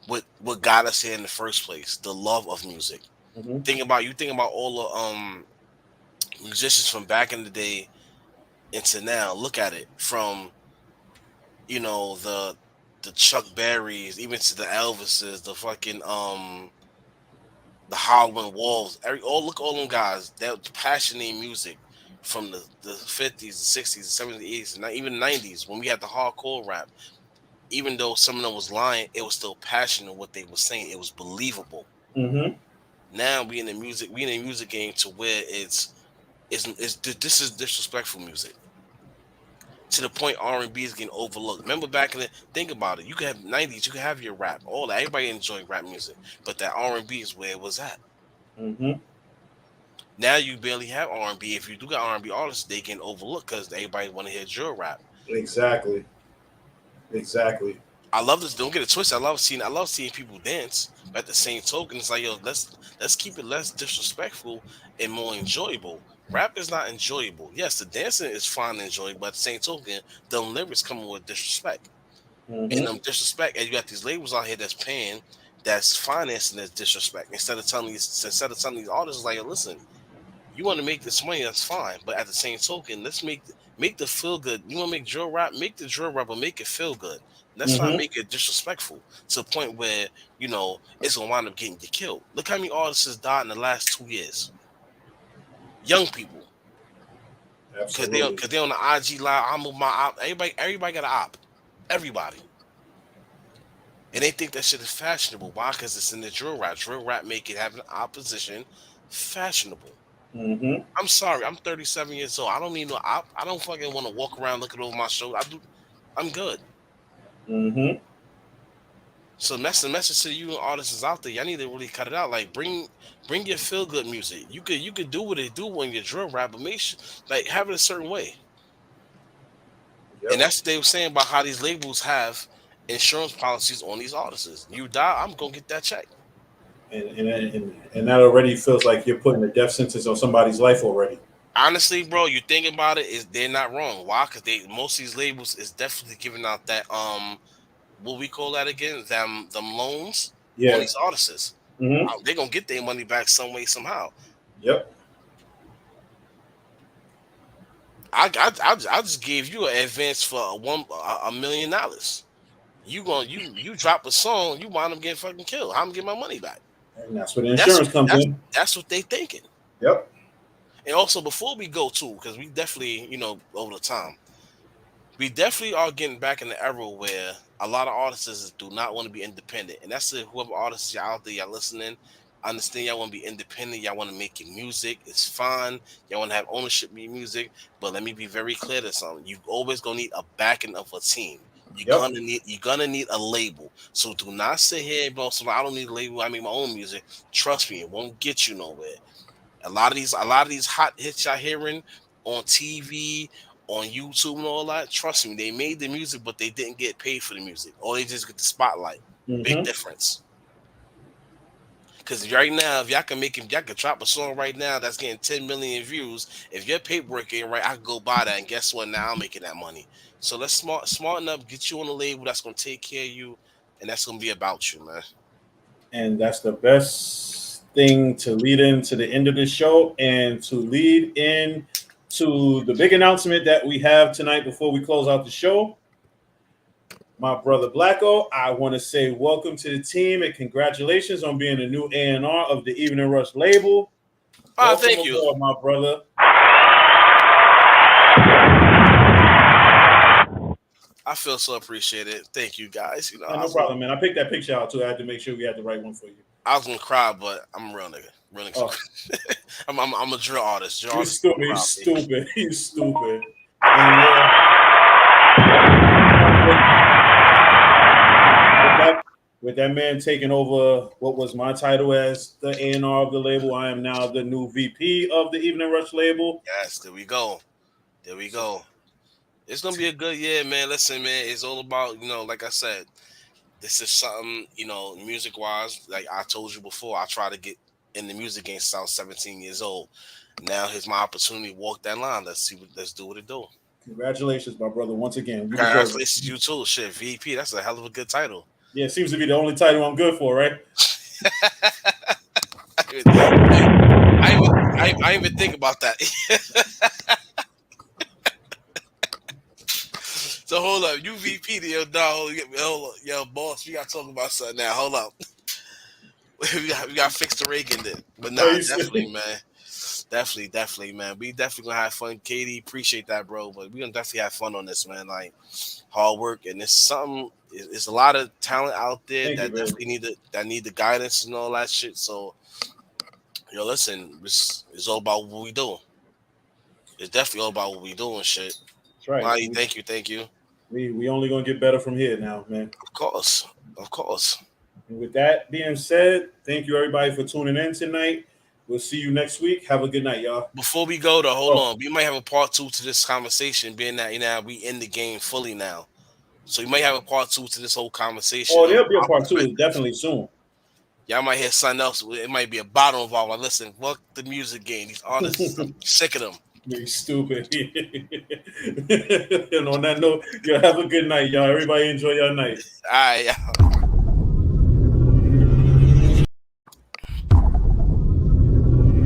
[SPEAKER 5] what got us here in the first place. The love of music.
[SPEAKER 4] Hmm.
[SPEAKER 5] Think about all the musicians from back in the day into now. Look at it from the Chuck Berrys, even to the Elvises, the fucking the Howlin' Wolves. All them guys that passionate in music from the 50s, the 60s, the 70s, the 80s, and even 90s when we had the hardcore rap. Even though some of them was lying, it was still passionate what they were saying. It was believable.
[SPEAKER 4] Hmm.
[SPEAKER 5] Now we in the music game to where this is disrespectful music. To the point R&B is getting overlooked. Remember back in the think about it. You could have 90s, you could have your rap, all that. Everybody enjoyed rap music, but that R&B is where it was at.
[SPEAKER 4] Hmm.
[SPEAKER 5] Now you barely have R&B. If you do got R&B artists, they get overlooked because everybody want to hear drill rap.
[SPEAKER 4] Exactly. Exactly.
[SPEAKER 5] I love this. Don't get it twisted. I love seeing people dance. But at the same token, it's like let's keep it less disrespectful and more enjoyable. Rap is not enjoyable. Yes, the dancing is fun and enjoyable, but at the same token, the lyrics come with disrespect. And
[SPEAKER 4] Hmm.
[SPEAKER 5] disrespect, and you got these labels out here that's paying, that's financing this disrespect. Instead of telling these artists like, listen, you want to make this money, that's fine. But at the same token, let's make the feel good. You want to make drill rap, make the drill rap, but make it feel good. Let's not
[SPEAKER 4] Hmm.
[SPEAKER 5] make it disrespectful to the point where it's gonna wind up getting you killed. Look how many artists has died in the last 2 years. Young people, because they
[SPEAKER 4] Absolutely.
[SPEAKER 5] because they on the IG live. I move my op. Everybody got an op. Everybody. And they think that shit is fashionable. Why? Because it's in the drill rap. Drill rap make it having opposition fashionable.
[SPEAKER 4] Hmm.
[SPEAKER 5] I'm sorry, I'm 37 years old. I don't need no op. I don't fucking want to walk around looking over my shoulder. I'm good.
[SPEAKER 4] Hmm.
[SPEAKER 5] So that's the message to you artists out there. Y'all need to really cut it out. Like bring your feel good music. You could do what they do when you drill rap, but make sure like have it a certain way. And
[SPEAKER 4] Yep.
[SPEAKER 5] that's what they were saying about how these labels have insurance policies on these artists. You die, I'm gonna get that check.
[SPEAKER 4] And that already feels like you're putting a death sentence on somebody's life already.
[SPEAKER 5] Honestly, bro, you think about it, is they're not wrong. Why? Because most of these labels is definitely giving out that what we call that again? Them loans on
[SPEAKER 4] Yeah.
[SPEAKER 5] these artists.
[SPEAKER 4] Hmm.
[SPEAKER 5] They're gonna get their money back some way, somehow.
[SPEAKER 4] Yep.
[SPEAKER 5] I just gave you an advance for $1 million. You drop a song, you wind up getting fucking killed. How am I getting my money back?
[SPEAKER 4] And that's where the
[SPEAKER 5] That's
[SPEAKER 4] insurance comes
[SPEAKER 5] that's
[SPEAKER 4] in.
[SPEAKER 5] that's what they thinking.
[SPEAKER 4] Yep.
[SPEAKER 5] And also, before we go too, because we definitely, over the time, we definitely are getting back in the era where a lot of artists do not want to be independent. And that's it, whoever artists y'all out there, y'all listening. I understand y'all want to be independent. Y'all want to make your music. It's fine. Y'all want to have ownership of your music. But let me be very clear to something. You always gonna need a backing of a team.
[SPEAKER 4] Yep.
[SPEAKER 5] You're gonna need a label. So do not sit here, bro. So I don't need a label. I make my own music. Trust me, it won't get you nowhere. A lot of these hot hits y'all hearing on TV, on YouTube, and all that. Trust me, they made the music, but they didn't get paid for the music, or they just get the spotlight. Big
[SPEAKER 4] Mm-hmm.
[SPEAKER 5] difference. Because right now, if y'all can drop a song right now that's getting 10 million views. If your paperwork ain't right, I can go buy that, and guess what? Now I'm making that money. So let's smart enough, get you on a label that's gonna take care of you, and that's gonna be about you, man.
[SPEAKER 4] And that's the best thing to lead into the end of the show and to lead in to the big announcement that we have tonight before we close out the show. My brother Blacko, I want to say welcome to the team and congratulations on being the new A&R of the Evening Rush label. Welcome
[SPEAKER 5] Thank you.
[SPEAKER 4] aboard, my brother.
[SPEAKER 5] I feel so appreciated. Thank you, guys.
[SPEAKER 4] Yeah, no problem, man. I picked that picture out too. I had to make sure we had the right one for you.
[SPEAKER 5] I was gonna cry, but I'm a real nigga. Real nigga.
[SPEAKER 4] Oh.
[SPEAKER 5] I'm a drill artist.
[SPEAKER 4] You stupid. You stupid. You stupid. And with that man taking over what was my title as the A&R of the label, I am now the new VP of the Evening Rush label.
[SPEAKER 5] Yes, there we go. It's gonna be a good year, man. Listen, man, it's all about, like I said, this is something, music wise, like I told you before, I try to get in the music game since I was 17 years old. Now here's my opportunity to walk that line. Let's do what it do.
[SPEAKER 4] Congratulations, my brother, once again.
[SPEAKER 5] Congratulations, you too. Shit, VP, that's a hell of a good title.
[SPEAKER 4] Yeah, it seems to be the only title I'm good for, right?
[SPEAKER 5] I didn't even think about that. So hold up, you VP to your dog. Hold up, yo, boss, we gotta talk about something now. Hold up, we got to fix the Reagan then. But nah, definitely, man. Definitely, man. We definitely gonna have fun. Katie, appreciate that, bro. But we gonna definitely have fun on this, man. Like hard work, and it's something. It's a lot of talent out there that definitely need the guidance and all that shit. So, listen, it's all about what we do. It's definitely all about what we do and shit.
[SPEAKER 4] That's right.
[SPEAKER 5] Molly, thank you.
[SPEAKER 4] We only gonna get better from here now, man.
[SPEAKER 5] Of course.
[SPEAKER 4] And with that being said, thank you everybody for tuning in tonight. We'll see you next week. Have a good night, y'all.
[SPEAKER 5] Before we go, though, hold on. We might have a part 2 to this conversation, being that we in the game fully now. So you might have a part 2 to this whole conversation.
[SPEAKER 4] Oh, there'll be a part 2. It's definitely soon.
[SPEAKER 5] Y'all might hear something else. It might be a bottle involved. Like, listen, fuck the music game. These artists, I'm sick of them.
[SPEAKER 4] You're stupid. And on that note, y'all have a good night, y'all. Everybody enjoy your night.
[SPEAKER 5] All right, y'all.